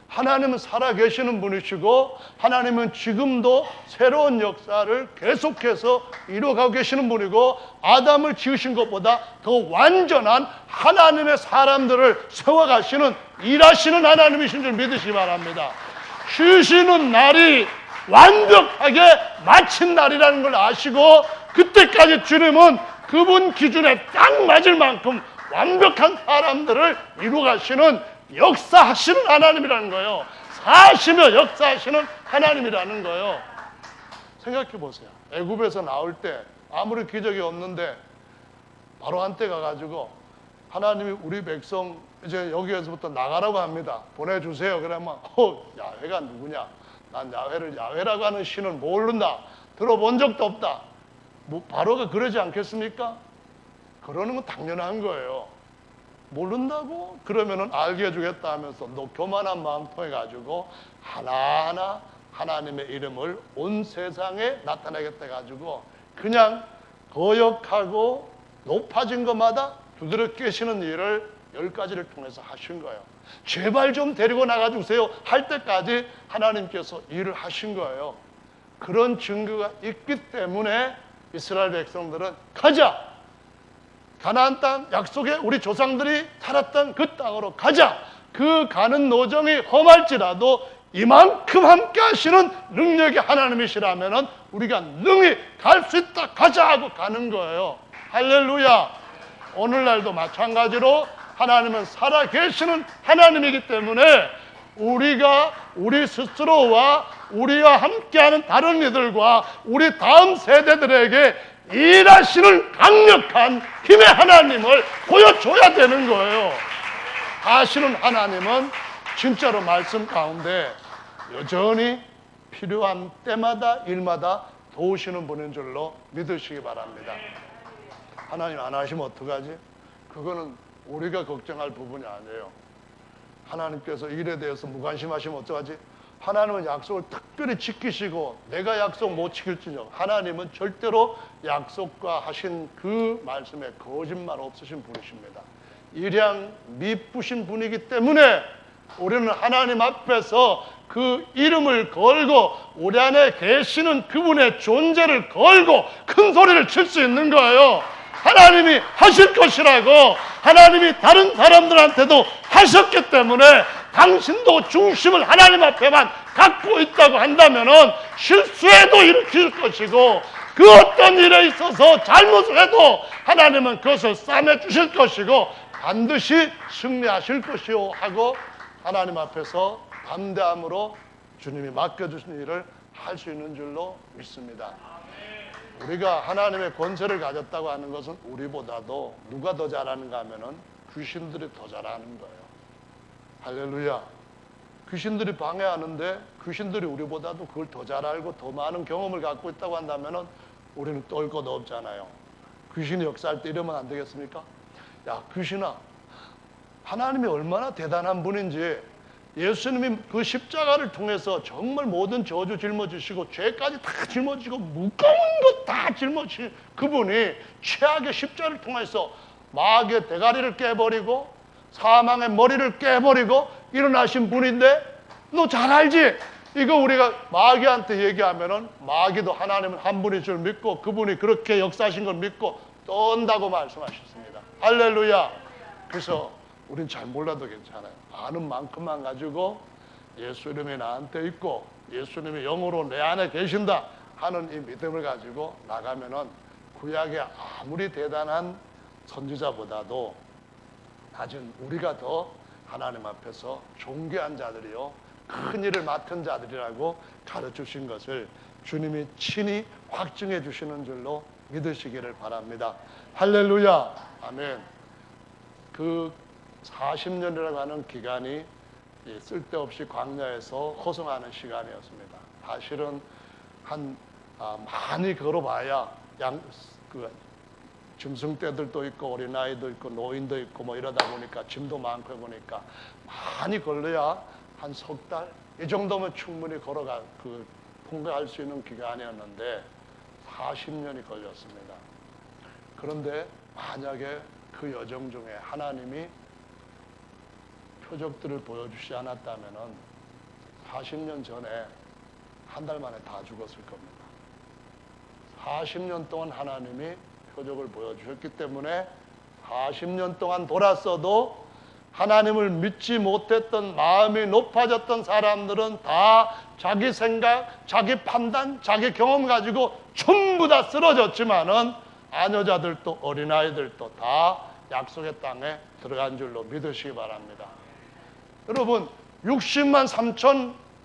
하나님은 살아계시는 분이시고 하나님은 지금도 새로운 역사를 계속해서 이루어가고 계시는 분이고 아담을 지으신 것보다 더 완전한 하나님의 사람들을 세워가시는 일하시는 하나님이신 줄 믿으시기 바랍니다. 쉬시는 날이 완벽하게 마친 날이라는 걸 아시고 그때까지 주님은 그분 기준에 딱 맞을 만큼 완벽한 사람들을 이루어가시는 역사하시는 하나님이라는 거예요. 사시며 역사하시는 하나님이라는 거예요. 생각해 보세요. 애굽에서 나올 때 아무리 기적이 없는데 바로 한때 가가지고 하나님이 우리 백성 이제 여기에서부터 나가라고 합니다. 보내주세요. 그러면 야훼가 누구냐? 난 야훼라고 하는 신을 모른다. 들어본 적도 없다. 바로가 그러지 않겠습니까? 그러는 건 당연한 거예요. 모른다고? 그러면은 알게 해주겠다 하면서 너 교만한 마음 통해 가지고 하나하나 하나님의 이름을 온 세상에 나타내겠다 가지고 그냥 거역하고 높아진 것마다 두드려 깨시는 일을 10가지를 통해서 하신 거예요. 제발 좀 데리고 나가주세요 할 때까지 하나님께서 일을 하신 거예요. 그런 증거가 있기 때문에 이스라엘 백성들은 가자! 가나안 땅 약속의 우리 조상들이 살았던 그 땅으로 가자. 그 가는 노정이 험할지라도 이만큼 함께 하시는 능력이 하나님이시라면 우리가 능히 갈 수 있다. 가자 하고 가는 거예요. 할렐루야. 오늘날도 마찬가지로 하나님은 살아계시는 하나님이기 때문에 우리가 우리 스스로와 우리와 함께하는 다른 이들과 우리 다음 세대들에게 일하시는 강력한 힘의 하나님을 보여줘야 되는 거예요. 하시는 하나님은 진짜로 말씀 가운데 여전히 필요한 때마다 일마다 도우시는 분인 줄로 믿으시기 바랍니다. 하나님 안 하시면 어떡하지? 그거는 우리가 걱정할 부분이 아니에요. 하나님께서 일에 대해서 무관심하시면 어떡하지? 하나님은 약속을 특별히 지키시고 내가 약속 못 지킬지언정 하나님은 절대로 약속과 하신 그 말씀에 거짓말 없으신 분이십니다. 일양 미쁘신 분이기 때문에 우리는 하나님 앞에서 그 이름을 걸고 우리 안에 계시는 그분의 존재를 걸고 큰 소리를 칠 수 있는 거예요. 하나님이 하실 것이라고 하나님이 다른 사람들한테도 하셨기 때문에 당신도 중심을 하나님 앞에만 갖고 있다고 한다면 실수해도 일으킬 것이고 그 어떤 일에 있어서 잘못을 해도 하나님은 그것을 싸매 주실 것이고 반드시 승리하실 것이요 하고 하나님 앞에서 담대함으로 주님이 맡겨주신 일을 할 수 있는 줄로 믿습니다. 우리가 하나님의 권세를 가졌다고 하는 것은 우리보다도 누가 더 잘하는가 하면은 귀신들이 더 잘하는 거예요. 할렐루야. 귀신들이 방해하는데 귀신들이 우리보다도 그걸 더 잘 알고 더 많은 경험을 갖고 있다고 한다면은 우리는 떨 것 없잖아요. 귀신이 역사할 때 이러면 안 되겠습니까? 야, 귀신아, 하나님이 얼마나 대단한 분인지 예수님이 그 십자가를 통해서 정말 모든 저주 짊어지시고 죄까지 다 짊어지고 무거운 것 다 짊어지신 그분이 최악의 십자가를 통해서 마귀의 대가리를 깨버리고 사망의 머리를 깨버리고 일어나신 분인데 너 잘 알지? 이거 우리가 마귀한테 얘기하면은 마귀도 하나님은 한 분인 줄 믿고 그분이 그렇게 역사하신 걸 믿고 떤다고 말씀하셨습니다. 할렐루야. 그래서 우린 잘 몰라도 괜찮아요. 아는 만큼만 가지고 예수 이름이 나한테 있고 예수님이 영으로 내 안에 계신다 하는 이 믿음을 가지고 나가면은 구약의 아무리 대단한 선지자보다도 낮은 우리가 더 하나님 앞에서 존귀한 자들이요 큰 일을 맡은 자들이라고 가르치신 것을 주님이 친히 확증해 주시는 줄로 믿으시기를 바랍니다. 할렐루야. 아멘. 그 40년이라고 하는 기간이 쓸데없이 광야에서 호송하는 시간이었습니다. 사실은 많이 걸어봐야 짐승떼들도 있고 어린아이도 있고 노인도 있고 뭐 이러다 보니까 짐도 많고 보니까 많이 걸려야 한 석 달 이 정도면 충분히 통과할 수 있는 기간이었는데 40년이 걸렸습니다. 그런데 만약에 그 여정 중에 하나님이 표적들을 보여주지 않았다면은 40년 전에 한 달 만에 다 죽었을 겁니다. 40년 동안 하나님이 표적을 보여주셨기 때문에 40년 동안 돌았어도 하나님을 믿지 못했던 마음이 높아졌던 사람들은 다 자기 생각, 자기 판단, 자기 경험 가지고 전부 다 쓰러졌지만은 아녀자들도 어린아이들도 다 약속의 땅에 들어간 줄로 믿으시기 바랍니다. 여러분 60만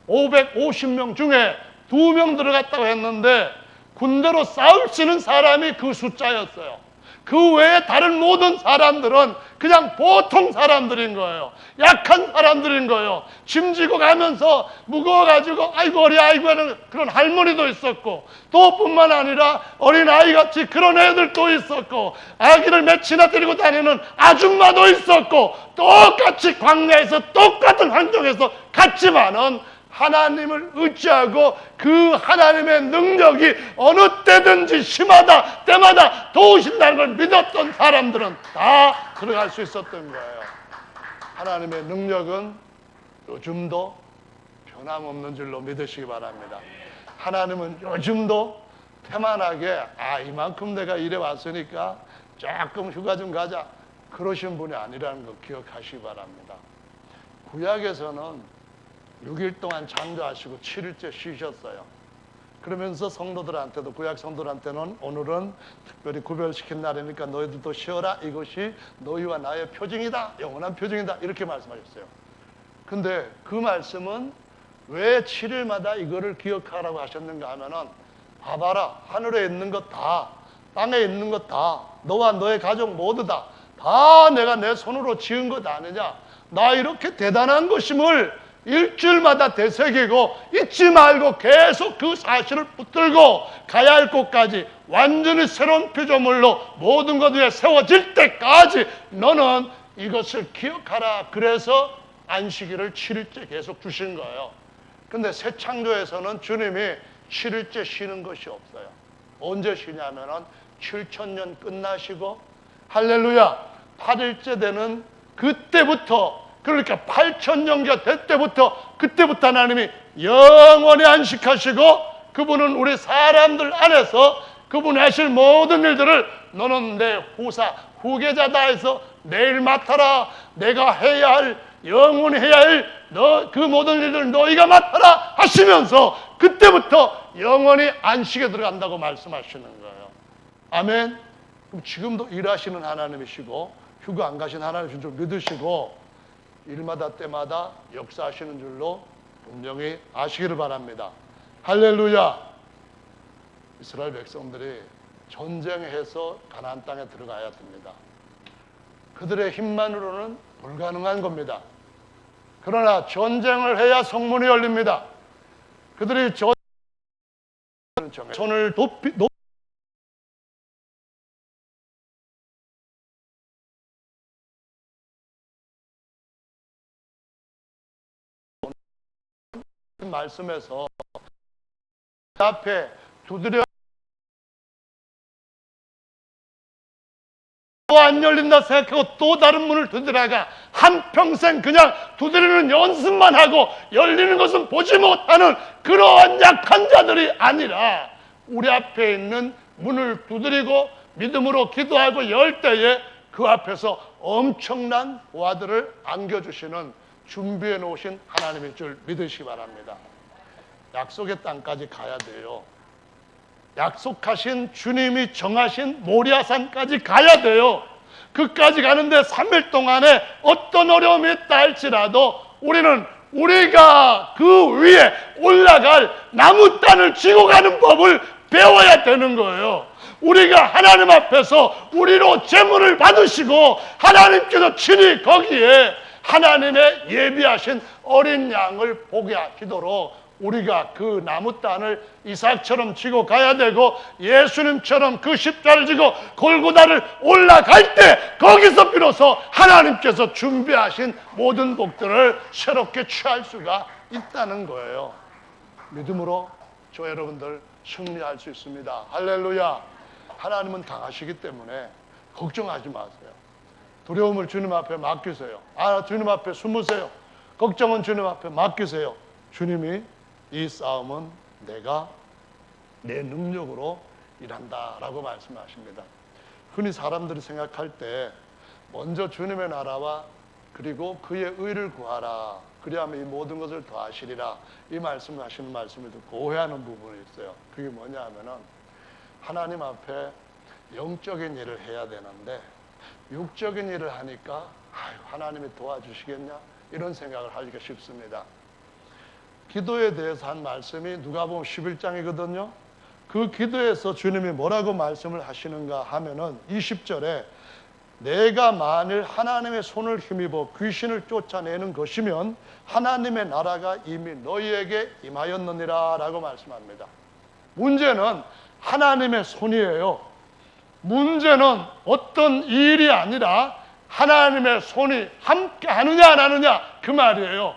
3,550명 중에 2명 들어갔다고 했는데 군대로 싸울 수 있는 사람이 그 숫자였어요. 그 외에 다른 모든 사람들은 그냥 보통 사람들인 거예요. 약한 사람들인 거예요. 짐지고 가면서 무거워가지고 아이고 어리 아이고 하는 그런 할머니도 있었고 또 뿐만 아니라 어린아이같이 그런 애들도 있었고 아기를 며칠이나 데리고 다니는 아줌마도 있었고 똑같이 광야에서 똑같은 환경에서 갔지만은 하나님을 의지하고 그 하나님의 능력이 어느 때든지 심하다 때마다 도우신다는 걸 믿었던 사람들은 다 들어갈 수 있었던 거예요. 하나님의 능력은 요즘도 변함없는 줄로 믿으시기 바랍니다. 하나님은 요즘도 태만하게 이만큼 내가 일해 왔으니까 조금 휴가 좀 가자 그러신 분이 아니라는 거 기억하시기 바랍니다. 구약에서는 6일 동안 창조하시고 7일째 쉬셨어요. 그러면서 성도들한테도 구약 성도들한테는 오늘은 특별히 구별시킨 날이니까 너희들도 쉬어라. 이것이 너희와 나의 표징이다. 영원한 표징이다. 이렇게 말씀하셨어요. 근데 그 말씀은 왜 7일마다 이거를 기억하라고 하셨는가 하면은 봐봐라. 하늘에 있는 것 다, 땅에 있는 것 다, 너와 너의 가족 모두 다 내가 내 손으로 지은 것 아니냐. 나 이렇게 대단한 것임을 일주일마다 되새기고 잊지 말고 계속 그 사실을 붙들고 가야 할 곳까지 완전히 새로운 피조물로 모든 것 위에 세워질 때까지 너는 이것을 기억하라. 그래서 안식일을 7일째 계속 주신 거예요. 근데 새 창조에서는 주님이 7일째 쉬는 것이 없어요. 언제 쉬냐면은 7,000년 끝나시고 할렐루야 8일째 되는 그때부터, 그러니까 8,000년기가 될 때부터, 그때부터 하나님이 영원히 안식하시고 그분은 우리 사람들 안에서 그분이 하실 모든 일들을 너는 내 후계자다 해서 내일 맡아라. 내가 해야 할, 영원히 해야 할 그 모든 일들을 너희가 맡아라 하시면서 그때부터 영원히 안식에 들어간다고 말씀하시는 거예요. 아멘. 그럼 지금도 일하시는 하나님이시고 휴가 안 가신 하나님이신 줄 믿으시고 일마다 때마다 역사하시는 줄로 분명히 아시기를 바랍니다. 할렐루야. 이스라엘 백성들이 전쟁해서 가나안 땅에 들어가야 됩니다. 그들의 힘만으로는 불가능한 겁니다. 그러나 전쟁을 해야 성문이 열립니다. 그들이 손을 높이 말씀에서 앞에 두드려 또 안 열린다 생각하고 또 다른 문을 두드려가 한평생 그냥 두드리는 연습만 하고 열리는 것은 보지 못하는 그러한 약한 자들이 아니라 우리 앞에 있는 문을 두드리고 믿음으로 기도하고 열 때에 그 앞에서 엄청난 보화들을 안겨주시는 준비해 놓으신 하나님인 줄 믿으시기 바랍니다. 약속의 땅까지 가야 돼요. 약속하신 주님이 정하신 모리아산까지 가야 돼요. 그까지 가는데 3일 동안에 어떤 어려움이 있다 할지라도 우리가 그 위에 올라갈 나무 단을 쥐고 가는 법을 배워야 되는 거예요. 우리가 하나님 앞에서 우리로 제물을 받으시고 하나님께서 친히 거기에 하나님의 예비하신 어린 양을 보게 하시도록 우리가 그 나무단을 이삭처럼 쥐고 가야 되고, 예수님처럼 그 십자를 지고 골고다를 올라갈 때 거기서 비로소 하나님께서 준비하신 모든 복들을 새롭게 취할 수가 있다는 거예요. 믿음으로 저 여러분들 승리할 수 있습니다. 할렐루야. 하나님은 강하시기 때문에 걱정하지 마세요. 두려움을 주님 앞에 맡기세요. 주님 앞에 숨으세요. 걱정은 주님 앞에 맡기세요. 주님이 이 싸움은 내가 내 능력으로 일한다라고 말씀하십니다. 흔히 사람들이 생각할 때 먼저 주님의 나라와 그리고 그의 의를 구하라, 그리하면 이 모든 것을 더하시리라, 이 말씀하시는 말씀을 듣고 오해하는 부분이 있어요. 그게 뭐냐 하면은 하나님 앞에 영적인 일을 해야 되는데 육적인 일을 하니까 하나님이 도와주시겠냐 이런 생각을 하기가 쉽습니다. 기도에 대해서 한 말씀이 누가복음 11장이거든요. 그 기도에서 주님이 뭐라고 말씀을 하시는가 하면은 20절에 내가 만일 하나님의 손을 힘입어 귀신을 쫓아내는 것이면 하나님의 나라가 이미 너희에게 임하였느니라 라고 말씀합니다. 문제는 하나님의 손이에요. 문제는 어떤 일이 아니라 하나님의 손이 함께 하느냐 안 하느냐 그 말이에요.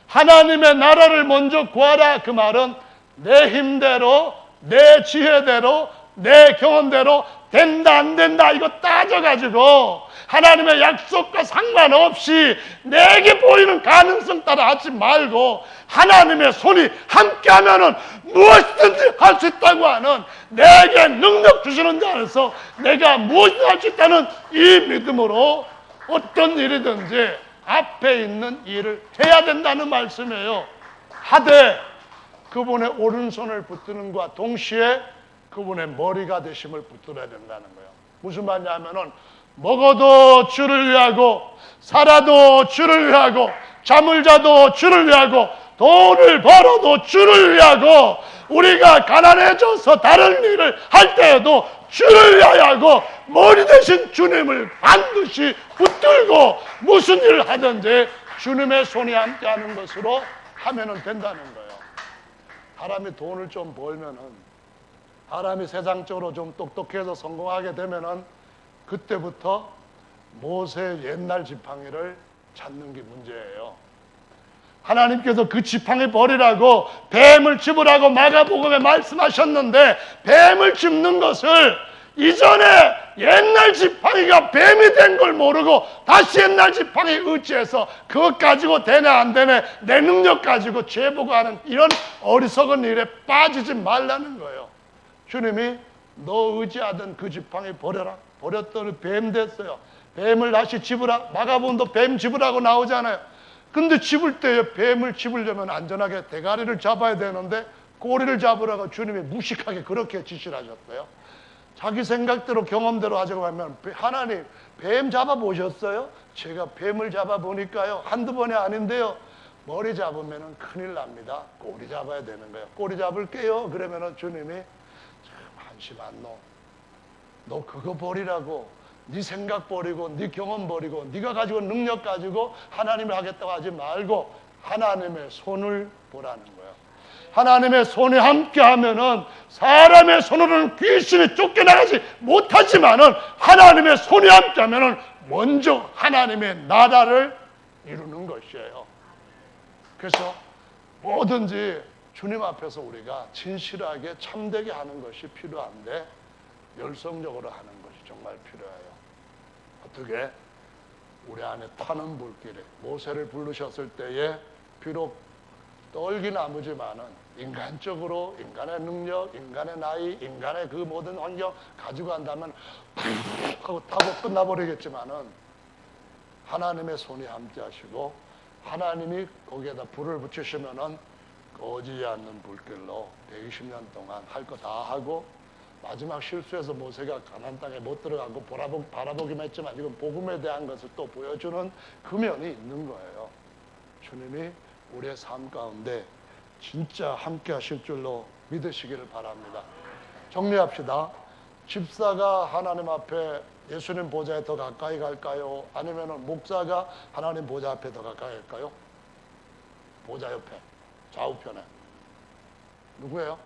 하나님의 나라를 먼저 구하라 그 말은 내 힘대로, 내 지혜대로, 내 경험대로 된다 안 된다 이거 따져가지고 하나님의 약속과 상관없이 내게 보이는 가능성 따라 하지 말고 하나님의 손이 함께하면은 무엇이든지 할 수 있다고 하는, 내게 능력 주시는 자 안에서 내가 무엇이든 할 수 있다는 이 믿음으로 어떤 일이든지 앞에 있는 일을 해야 된다는 말씀이에요. 하되 그분의 오른손을 붙드는과 동시에 그분의 머리가 되심을 붙들어야 된다는 거예요. 무슨 말이냐면은 먹어도 주를 위하고 살아도 주를 위하고 잠을 자도 주를 위하고 돈을 벌어도 주를 위하고 우리가 가난해져서 다른 일을 할 때에도 주를 위하여 하고 머리 대신 주님을 반드시 붙들고 무슨 일을 하든지 주님의 손이 함께하는 것으로 하면 된다는 거예요. 사람이 돈을 좀 벌면은, 사람이 세상적으로 좀 똑똑해서 성공하게 되면은 그때부터 모세의 옛날 지팡이를 찾는 게 문제예요. 하나님께서 그 지팡이 버리라고 뱀을 집으라고 마가복음에 말씀하셨는데 뱀을 집는 것을 이전에 옛날 지팡이가 뱀이 된 걸 모르고 다시 옛날 지팡이 의지해서 그것 가지고 되네 안 되네 내 능력 가지고 죄보고 하는 이런 어리석은 일에 빠지지 말라는 거예요. 주님이 너 의지하던 그 지팡이 버려라. 버렸더니 뱀 됐어요. 뱀을 다시 집으라. 마가복음도 뱀 집으라고 나오잖아요. 근데 집을 때에 뱀을 집으려면 안전하게 대가리를 잡아야 되는데 꼬리를 잡으라고 주님이 무식하게 그렇게 지시를 하셨어요. 자기 생각대로 경험대로 하자고 하면 하나님 뱀 잡아보셨어요? 제가 뱀을 잡아보니까요 한두 번이 아닌데요 머리 잡으면 큰일 납니다. 꼬리 잡아야 되는 거예요. 꼬리 잡을게요. 그러면 주님이 참 한심한 놈, 너 그거 버리라고, 네 생각 버리고 네 경험 버리고 네가 가지고 능력 가지고 하나님을 하겠다고 하지 말고 하나님의 손을 보라는 거예요. 하나님의 손이 함께하면은 사람의 손으로는 귀신이 쫓겨나가지 못하지만은 하나님의 손이 함께하면은 먼저 하나님의 나라를 이루는 것이에요. 그래서 뭐든지 주님 앞에서 우리가 진실하게 참되게 하는 것이 필요한데 열성적으로 하는 것이 정말 필요해요. 어떻게? 우리 안에 타는 불길에 모세를 부르셨을 때에 비록 떨기나무지만은 인간적으로 인간의 능력, 인간의 나이, 인간의 그 모든 환경 가지고 한다면 하고 타고 끝나버리겠지만은 하나님의 손이 함께하시고 하나님이 거기에다 불을 붙이시면은 꺼지지 않는 불길로 120년 동안 할 거 다 하고 마지막 실수에서 모세가 가나안 땅에 못 들어가고 바라보기만 했지만 이건 복음에 대한 것을 또 보여주는 그 면이 있는 거예요. 주님이 우리의 삶 가운데 진짜 함께 하실 줄로 믿으시기를 바랍니다. 정리합시다. 집사가 하나님 앞에 예수님 보좌에 더 가까이 갈까요? 아니면 목사가 하나님 보좌 앞에 더 가까이 갈까요? 보좌 옆에, 좌우편에. 누구예요?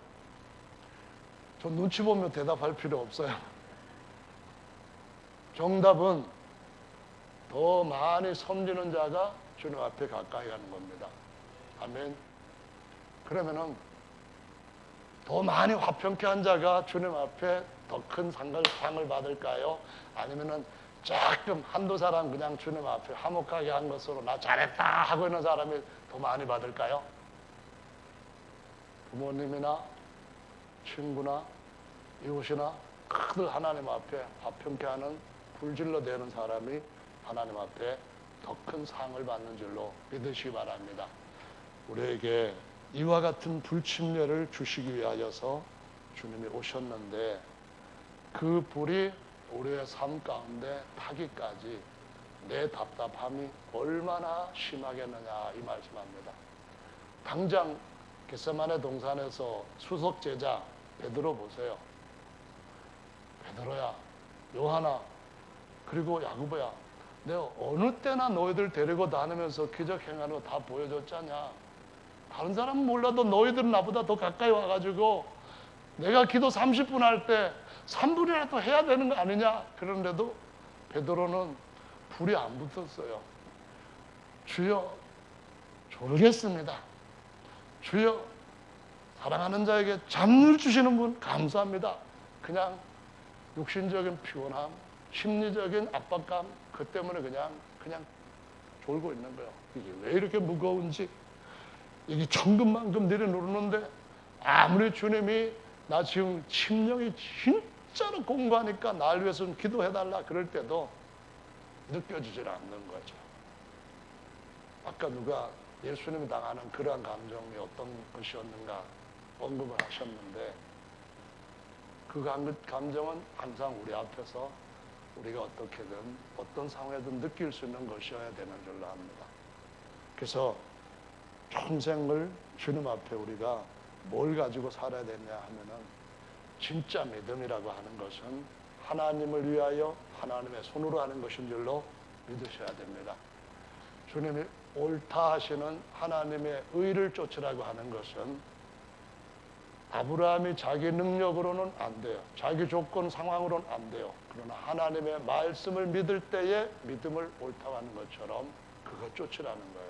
저 눈치 보면 대답할 필요 없어요. 정답은 더 많이 섬기는 자가 주님 앞에 가까이 가는 겁니다. 아멘. 그러면은 더 많이 화평케 한 자가 주님 앞에 더 큰 상을 받을까요? 아니면은 조금 한두 사람 그냥 주님 앞에 화목하게 한 것으로 나 잘했다 하고 있는 사람이 더 많이 받을까요? 부모님이나 친구나 이웃이나 늘 하나님 앞에 화평케 하는 불질러 대는 사람이 하나님 앞에 더 큰 상을 받는 줄로 믿으시기 바랍니다. 우리에게 이와 같은 불침례를 주시기 위하여서 주님이 오셨는데 그 불이 우리의 삶 가운데 타기까지 내 답답함이 얼마나 심하겠느냐 이 말씀합니다. 당장 겟세마네 동산에서 수석 제자 베드로 보세요. 베드로야, 요한아, 그리고 야고보야, 내가 어느 때나 너희들 데리고 다니면서 기적 행하는 거 다 보여줬잖냐. 다른 사람은 몰라도 너희들은 나보다 더 가까이 와가지고 내가 기도 30분 할 때 3분이라도 해야 되는 거 아니냐. 그런데도 베드로는 불이 안 붙었어요. 주여, 졸겠습니다. 주여, 사랑하는 자에게 잠을 주시는 분 감사합니다. 그냥 육신적인 피곤함, 심리적인 압박감, 그 때문에 그냥 졸고 있는 거예요. 이게 왜 이렇게 무거운지, 이게 천근만큼 내려누르는데 아무리 주님이 나 지금 심령이 진짜로 공부하니까 날 위해서 좀 기도해달라 그럴 때도 느껴지질 않는 거죠. 아까 누가 예수님이 당하는 그러한 감정이 어떤 것이었는가 언급을 하셨는데 그 감정은 항상 우리 앞에서 우리가 어떻게든 어떤 상황에든 느낄 수 있는 것이어야 되는 줄로 압니다. 그래서 평생을 주님 앞에 우리가 뭘 가지고 살아야 되냐 하면은 진짜 믿음이라고 하는 것은 하나님을 위하여 하나님의 손으로 하는 것인 줄로 믿으셔야 됩니다. 주님이 옳다 하시는 하나님의 의를 쫓으라고 하는 것은 아브라함이 자기 능력으로는 안 돼요. 자기 조건 상황으로는 안 돼요. 그러나 하나님의 말씀을 믿을 때에 믿음을 옳다고 하는 것처럼 그거 쫓으라는 거예요.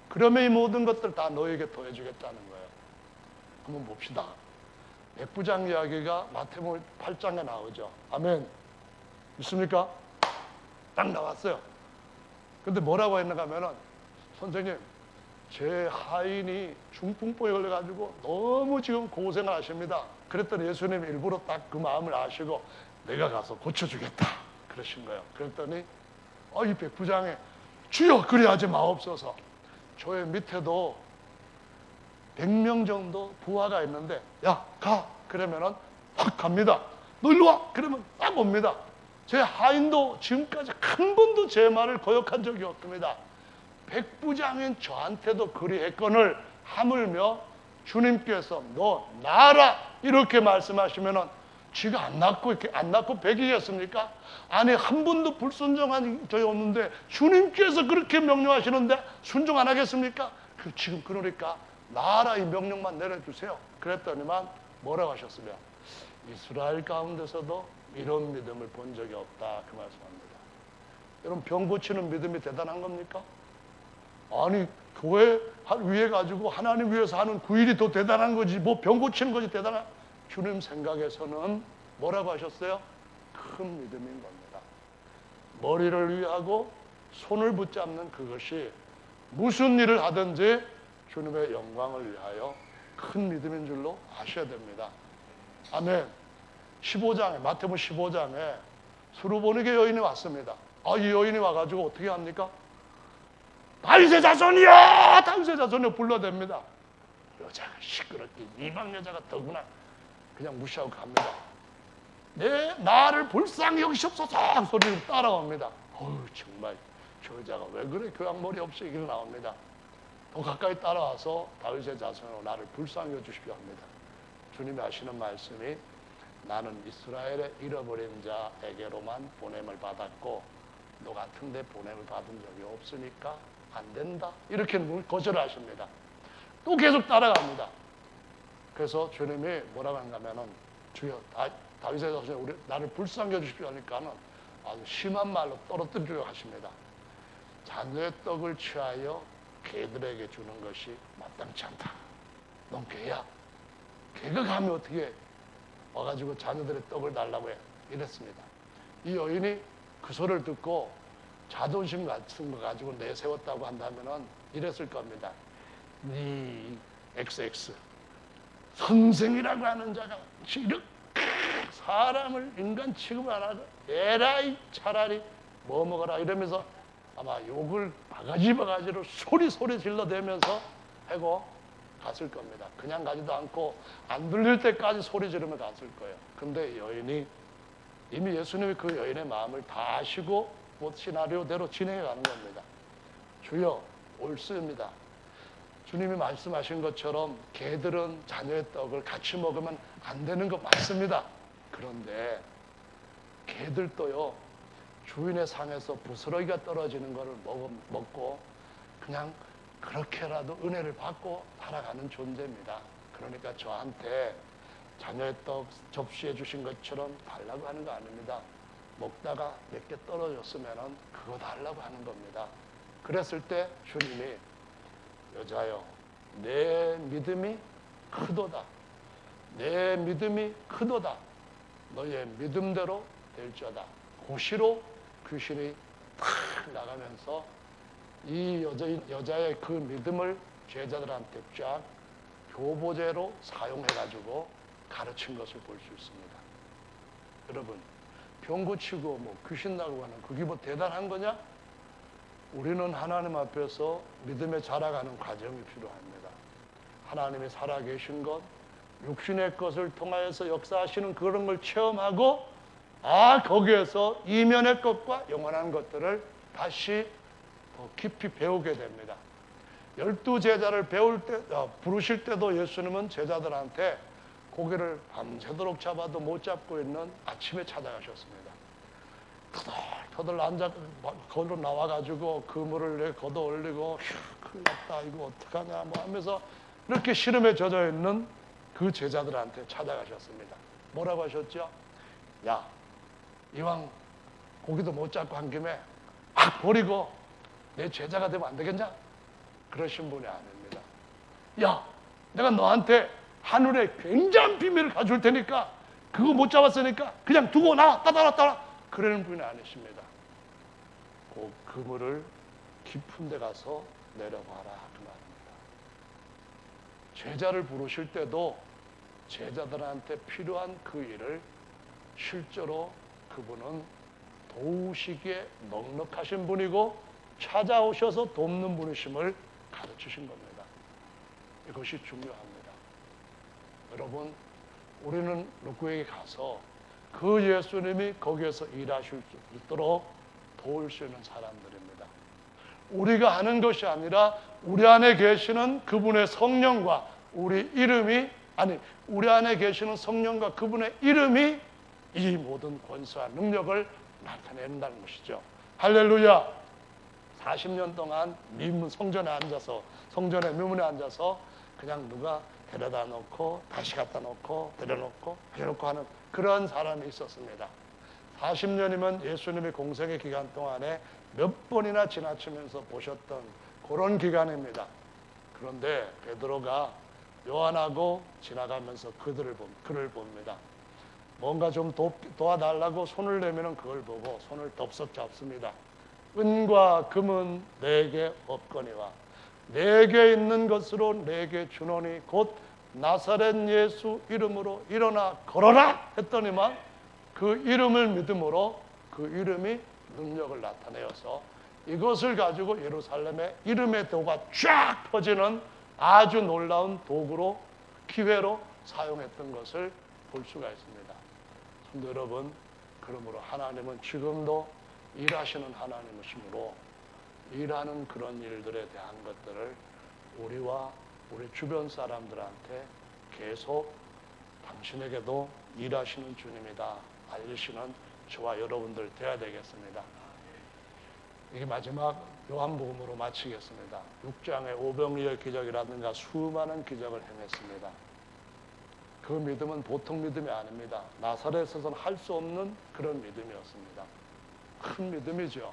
그러면 이 모든 것들 다 너에게 더해주겠다는 거예요. 한번 봅시다. 백부장 이야기가 마태복음 8장에 나오죠. 아멘. 믿습니까? 딱 나왔어요. 근데 뭐라고 했는가 하면은 선생님, 제 하인이 중풍병에 걸려가지고 너무 지금 고생을 하십니다. 그랬더니 예수님이 일부러 딱 그 마음을 아시고 내가 가서 고쳐주겠다 그러신 거예요. 그랬더니 이 백부장이 주여 그리하지 마옵소서. 저의 밑에도 100명 정도 부하가 있는데 야 가 그러면은 확 갑니다. 너 일로 와 그러면 딱 옵니다. 제 하인도 지금까지 한 번도 제 말을 거역한 적이 없습니다. 백부장인 저한테도 그리했거늘 하물며 주님께서 너 나라 이렇게 말씀하시면은 지가 안 낳고 백이겠습니까? 아니 한 번도 불순종한 적이 없는데 주님께서 그렇게 명령하시는데 순종 안 하겠습니까? 지금 그러니까 나라 이 명령만 내려주세요. 그랬더니만 뭐라고 하셨으며 이스라엘 가운데서도 이런 믿음을 본 적이 없다 그 말씀합니다. 여러분 병 고치는 믿음이 대단한 겁니까? 아니 교회 위에 가지고 하나님 위해서 하는 그 일이 더 대단한 거지 뭐 병 고치는 것이 대단한 주님 생각에서는 뭐라고 하셨어요? 큰 믿음인 겁니다. 머리를 위하고 손을 붙잡는 그것이 무슨 일을 하든지 주님의 영광을 위하여 큰 믿음인 줄로 아셔야 됩니다. 아멘. 15장에 마태복음 15장에 수르보니게 여인이 왔습니다. 이 여인이 와가지고 어떻게 합니까? 다윗의 자손이여! 다윗의 자손이여 불러댑니다. 여자가 시끄럽게 이방 여자가 더구나 그냥 무시하고 갑니다. 나를 불쌍히 여기시옵소서 소리를 따라옵니다. 정말 저 여자가 왜 그래? 교양머리 없이 이렇게 나옵니다. 더 가까이 따라와서 다윗의 자손으로 나를 불쌍히 여주십시오 합니다. 주님이 하시는 말씀이 나는 이스라엘의 잃어버린 자에게로만 보냄을 받았고 너 같은데 보냄을 받은 적이 없으니까 안 된다. 이렇게 거절하십니다. 또 계속 따라갑니다. 그래서 주님이 뭐라고 하냐면은 주여 다윗의 자손이 우리 나를 불쌍히 여주십시오 하니까는 아주 심한 말로 떨어뜨리려고 하십니다. 자녀의 떡을 취하여 개들에게 주는 것이 마땅치 않다. 넌 개야. 개가 감히 어떻게 와가지고 자녀들의 떡을 달라고 해. 이랬습니다. 이 여인이 그 소리를 듣고 자존심 같은 거 가지고 내세웠다고 한다면은 이랬을 겁니다. 네 XX 선생이라고 하는 자가 이렇게 사람을 인간 취급을 안 하고 에라이 차라리 뭐 먹어라 이러면서 아마 욕을 바가지로 소리 질러대면서 하고 갔을 겁니다. 그냥 가지도 않고 안 들릴 때까지 소리 지르며 갔을 거예요. 근데 여인이 이미 예수님이 그 여인의 마음을 다 아시고 뭐 시나리오대로 진행해 가는 겁니다. 주여 옳습니다. 주님이 말씀하신 것처럼 개들은 자녀의 떡을 같이 먹으면 안 되는 거 맞습니다. 그런데 개들도요 주인의 상에서 부스러기가 떨어지는 것을 먹고 그냥 그렇게라도 은혜를 받고 살아가는 존재입니다. 그러니까 저한테 자녀의 떡 접시해 주신 것처럼 달라고 하는 거 아닙니다. 먹다가 몇 개 떨어졌으면 그거 달라고 하는 겁니다. 그랬을 때 주님이 여자여 내 믿음이 크도다. 내 믿음이 크도다. 너의 믿음대로 될지어다. 고시로 귀신이 탁 나가면서 이 여자의 그 믿음을 제자들한테 쫙 교보제로 사용해가지고 가르친 것을 볼 수 있습니다. 여러분 병 고치고 뭐 귀신 나고 하는 그게 뭐 대단한 거냐? 우리는 하나님 앞에서 믿음에 자라가는 과정이 필요합니다. 하나님이 살아계신 것, 육신의 것을 통하여서 역사하시는 그런 걸 체험하고 거기에서 이면의 것과 영원한 것들을 다시 더 깊이 배우게 됩니다. 12제자를 부르실 때도 예수님은 제자들한테 고기를 밤새도록 잡아도 못 잡고 있는 아침에 찾아가셨습니다. 터덜터덜 앉아 거기로 나와가지고 그물을 걷어 올리고 큰일 났다 이거 어떡하냐 뭐 하면서 이렇게 시름에 젖어 있는 그 제자들한테 찾아가셨습니다. 뭐라고 하셨죠? 야 이왕 고기도 못 잡고 한 김에 버리고 내 제자가 되면 안 되겠냐? 그러신 분이 아닙니다. 야 내가 너한테 하늘의 굉장한 비밀을 가져올 테니까 그거 못 잡았으니까 그냥 두고 나와 따라 그러는 분이 아니십니다. 그 그물을 깊은 데 가서 내려봐라 그 말입니다. 제자를 부르실 때도 제자들한테 필요한 그 일을 실제로 그분은 도우시기에 넉넉하신 분이고 찾아오셔서 돕는 분이심을 가르치신 겁니다. 이것이 중요합니다. 여러분 우리는 누구에게 가서 그 예수님이 거기에서 일하실 수 있도록 도울 수 있는 사람들입니다. 우리가 하는 것이 아니라 우리 안에 계시는 그분의 성령과 우리 안에 계시는 성령과 그분의 이름이 이 모든 권세와 능력을 나타낸다는 것이죠. 할렐루야. 40년 동안 성전의 미문에 앉아서 그냥 누가 데려다 놓고 다시 갖다 놓고 데려놓고 하는 그런 사람이 있었습니다. 40년이면 예수님이 공생의 기간 동안에 몇 번이나 지나치면서 보셨던 그런 기간입니다. 그런데 베드로가 요한하고 지나가면서 그를 봅니다. 뭔가 좀 도와달라고 손을 내면 그걸 보고 손을 덥석 잡습니다. 은과 금은 내게 없거니와 내게 있는 것으로 내게 주노니 곧 나사렛 예수 이름으로 일어나 걸어라 했더니만 그 이름을 믿음으로 그 이름이 능력을 나타내어서 이것을 가지고 예루살렘에 이름의 도가 쫙 퍼지는 아주 놀라운 도구로 기회로 사용했던 것을 볼 수가 있습니다. 성도 여러분, 그러므로 하나님은 지금도 일하시는 하나님이시므로 일하는 그런 일들에 대한 것들을 우리와 우리 주변 사람들한테 계속 당신에게도 일하시는 주님이다 알리시는 저와 여러분들 되어야 되겠습니다. 이게 마지막 요한복음으로 마치겠습니다. 6장의 오병이어 기적이라든가 수많은 기적을 행했습니다. 그 믿음은 보통 믿음이 아닙니다. 나사렛에서는 할 수 없는 그런 믿음이었습니다. 큰 믿음이죠.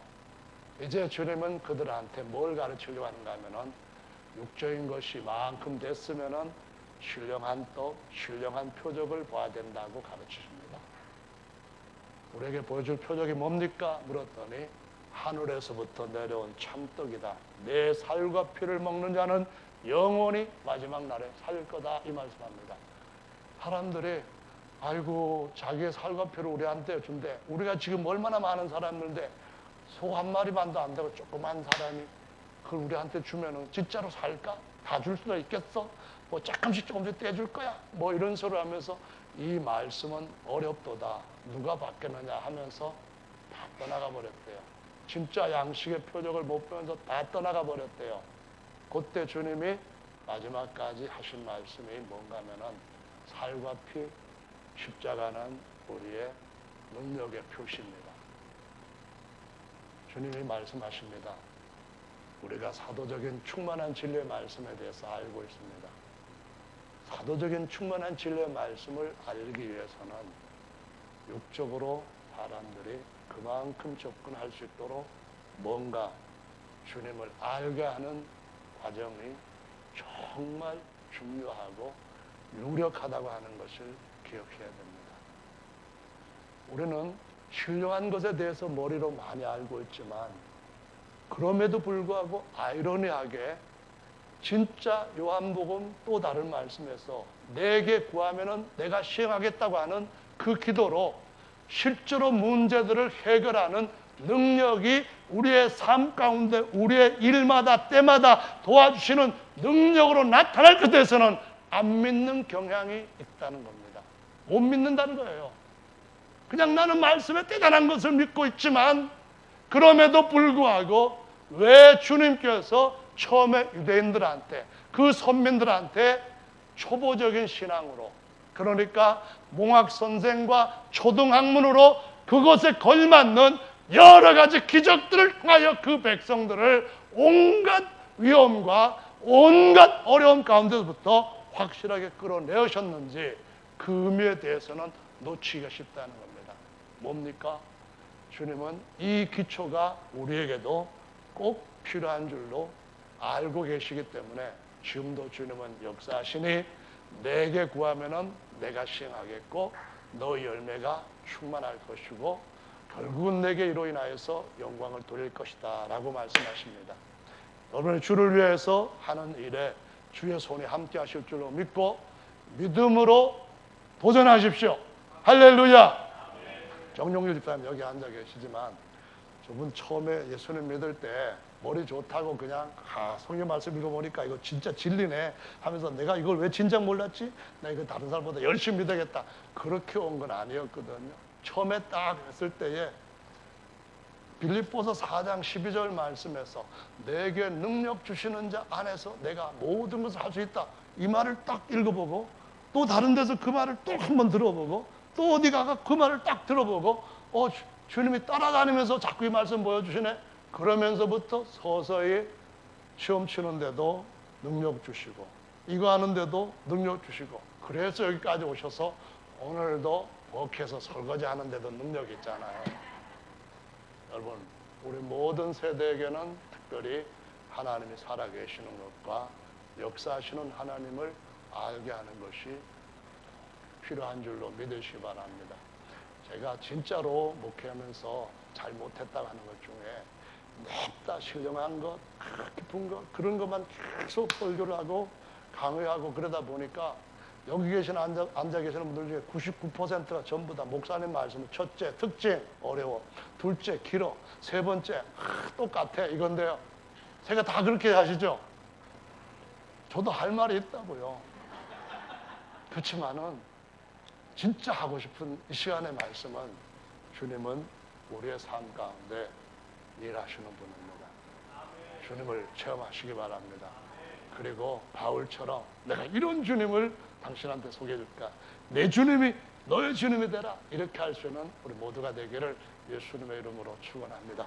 이제 주님은 그들한테 뭘 가르치려고 하는가 하면은 육적인 것이 만큼 됐으면은 신령한 떡, 신령한 표적을 봐야 된다고 가르치십니다. 우리에게 보여줄 표적이 뭡니까? 물었더니 하늘에서부터 내려온 참떡이다. 내 살과 피를 먹는 자는 영원히 마지막 날에 살 거다. 이 말씀합니다. 사람들이 아이고 자기의 살과 피를 우리한테 준대. 우리가 지금 얼마나 많은 사람인데 소 한 마리만도 안 되고 조그만 사람이 그걸 우리한테 주면은 진짜로 살까? 다 줄 수도 있겠어? 뭐 조금씩 떼줄 거야? 뭐 이런 소리를 하면서 이 말씀은 어렵도다. 누가 받겠느냐 하면서 다 떠나가 버렸대요. 진짜 양식의 표적을 못 보면서 다 떠나가 버렸대요. 그때 주님이 마지막까지 하신 말씀이 뭔가 하면은 살과 피, 십자가는 우리의 능력의 표시입니다. 주님이 말씀하십니다. 우리가 사도적인 충만한 진리의 말씀에 대해서 알고 있습니다. 사도적인 충만한 진리의 말씀을 알기 위해서는 육적으로 사람들이 그만큼 접근할 수 있도록 뭔가 주님을 알게 하는 과정이 정말 중요하고 유력하다고 하는 것을 기억해야 됩니다. 우리는 신령한 것에 대해서 머리로 많이 알고 있지만 그럼에도 불구하고 아이러니하게 진짜 요한복음 또 다른 말씀에서 내게 구하면은 내가 시행하겠다고 하는 그 기도로 실제로 문제들을 해결하는 능력이 우리의 삶 가운데 우리의 일마다 때마다 도와주시는 능력으로 나타날 것에 대해서는 안 믿는 경향이 있다는 겁니다. 못 믿는다는 거예요. 그냥 나는 말씀에 대단한 것을 믿고 있지만 그럼에도 불구하고 왜 주님께서 처음에 유대인들한테 그 선민들한테 초보적인 신앙으로 그러니까 몽학선생과 초등학문으로 그것에 걸맞는 여러 가지 기적들을 통하여 그 백성들을 온갖 위험과 온갖 어려움 가운데서부터 확실하게 끌어내셨는지 그 의미에 대해서는 놓치기가 쉽다는 겁니다. 뭡니까? 주님은 이 기초가 우리에게도 꼭 필요한 줄로 알고 계시기 때문에 지금도 주님은 역사하시니 내게 구하면은 내가 시행하겠고 너의 열매가 충만할 것이고 결국은 내게 이로 인하여서 영광을 돌릴 것이다 라고 말씀하십니다. 여러분의 주를 위해서 하는 일에 주의 손이 함께 하실 줄로 믿고 믿음으로 도전하십시오. 할렐루야. 정용일 집사님 여기 앉아 계시지만 저분 처음에 예수님 믿을 때 머리 좋다고 그냥 성경 말씀 읽어보니까 이거 진짜 진리네 하면서 내가 이걸 왜 진작 몰랐지? 나 이거 다른 사람보다 열심히 믿어야겠다. 그렇게 온 건 아니었거든요. 처음에 딱 했을 때에 빌립보서 4장 12절 말씀에서 내게 능력 주시는 자 안에서 내가 모든 것을 할 수 있다. 이 말을 딱 읽어보고 또 다른 데서 그 말을 또 한 번 들어보고 또 어디 가가 그 말을 딱 들어보고 주님이 따라다니면서 자꾸 이 말씀 보여주시네. 그러면서부터 서서히 시험 치는데도 능력 주시고 이거 하는데도 능력 주시고 그래서 여기까지 오셔서 오늘도 워크에서 설거지 하는데도 능력이 있잖아요. 여러분 우리 모든 세대에게는 특별히 하나님이 살아계시는 것과 역사하시는 하나님을 알게 하는 것이 필요한 줄로 믿으시기 바랍니다. 제가 진짜로 목회하면서 잘 못했다고 하는 것 중에 냅다 신령한 것, 깊은 것 그런 것만 계속 설교를 하고 강의하고 그러다 보니까 여기 계시는 앉아 계시는 분들 중에 99%가 전부 다 목사님 말씀은 첫째 특징 어려워, 둘째 길어, 세 번째 똑같아 이건데요. 제가 다 그렇게 하시죠? 저도 할 말이 있다고요. 그렇지만은 진짜 하고 싶은 이 시간의 말씀은 주님은 우리의 삶 가운데 일하시는 분입니다. 주님을 체험하시기 바랍니다. 그리고 바울처럼 내가 이런 주님을 당신한테 소개해 줄까? 내 주님이 너의 주님이 되라. 이렇게 할 수 있는 우리 모두가 되기를 예수님의 이름으로 축원합니다.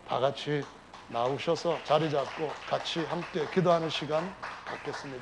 다 같이 나오셔서 자리 잡고 같이 함께 기도하는 시간 갖겠습니다.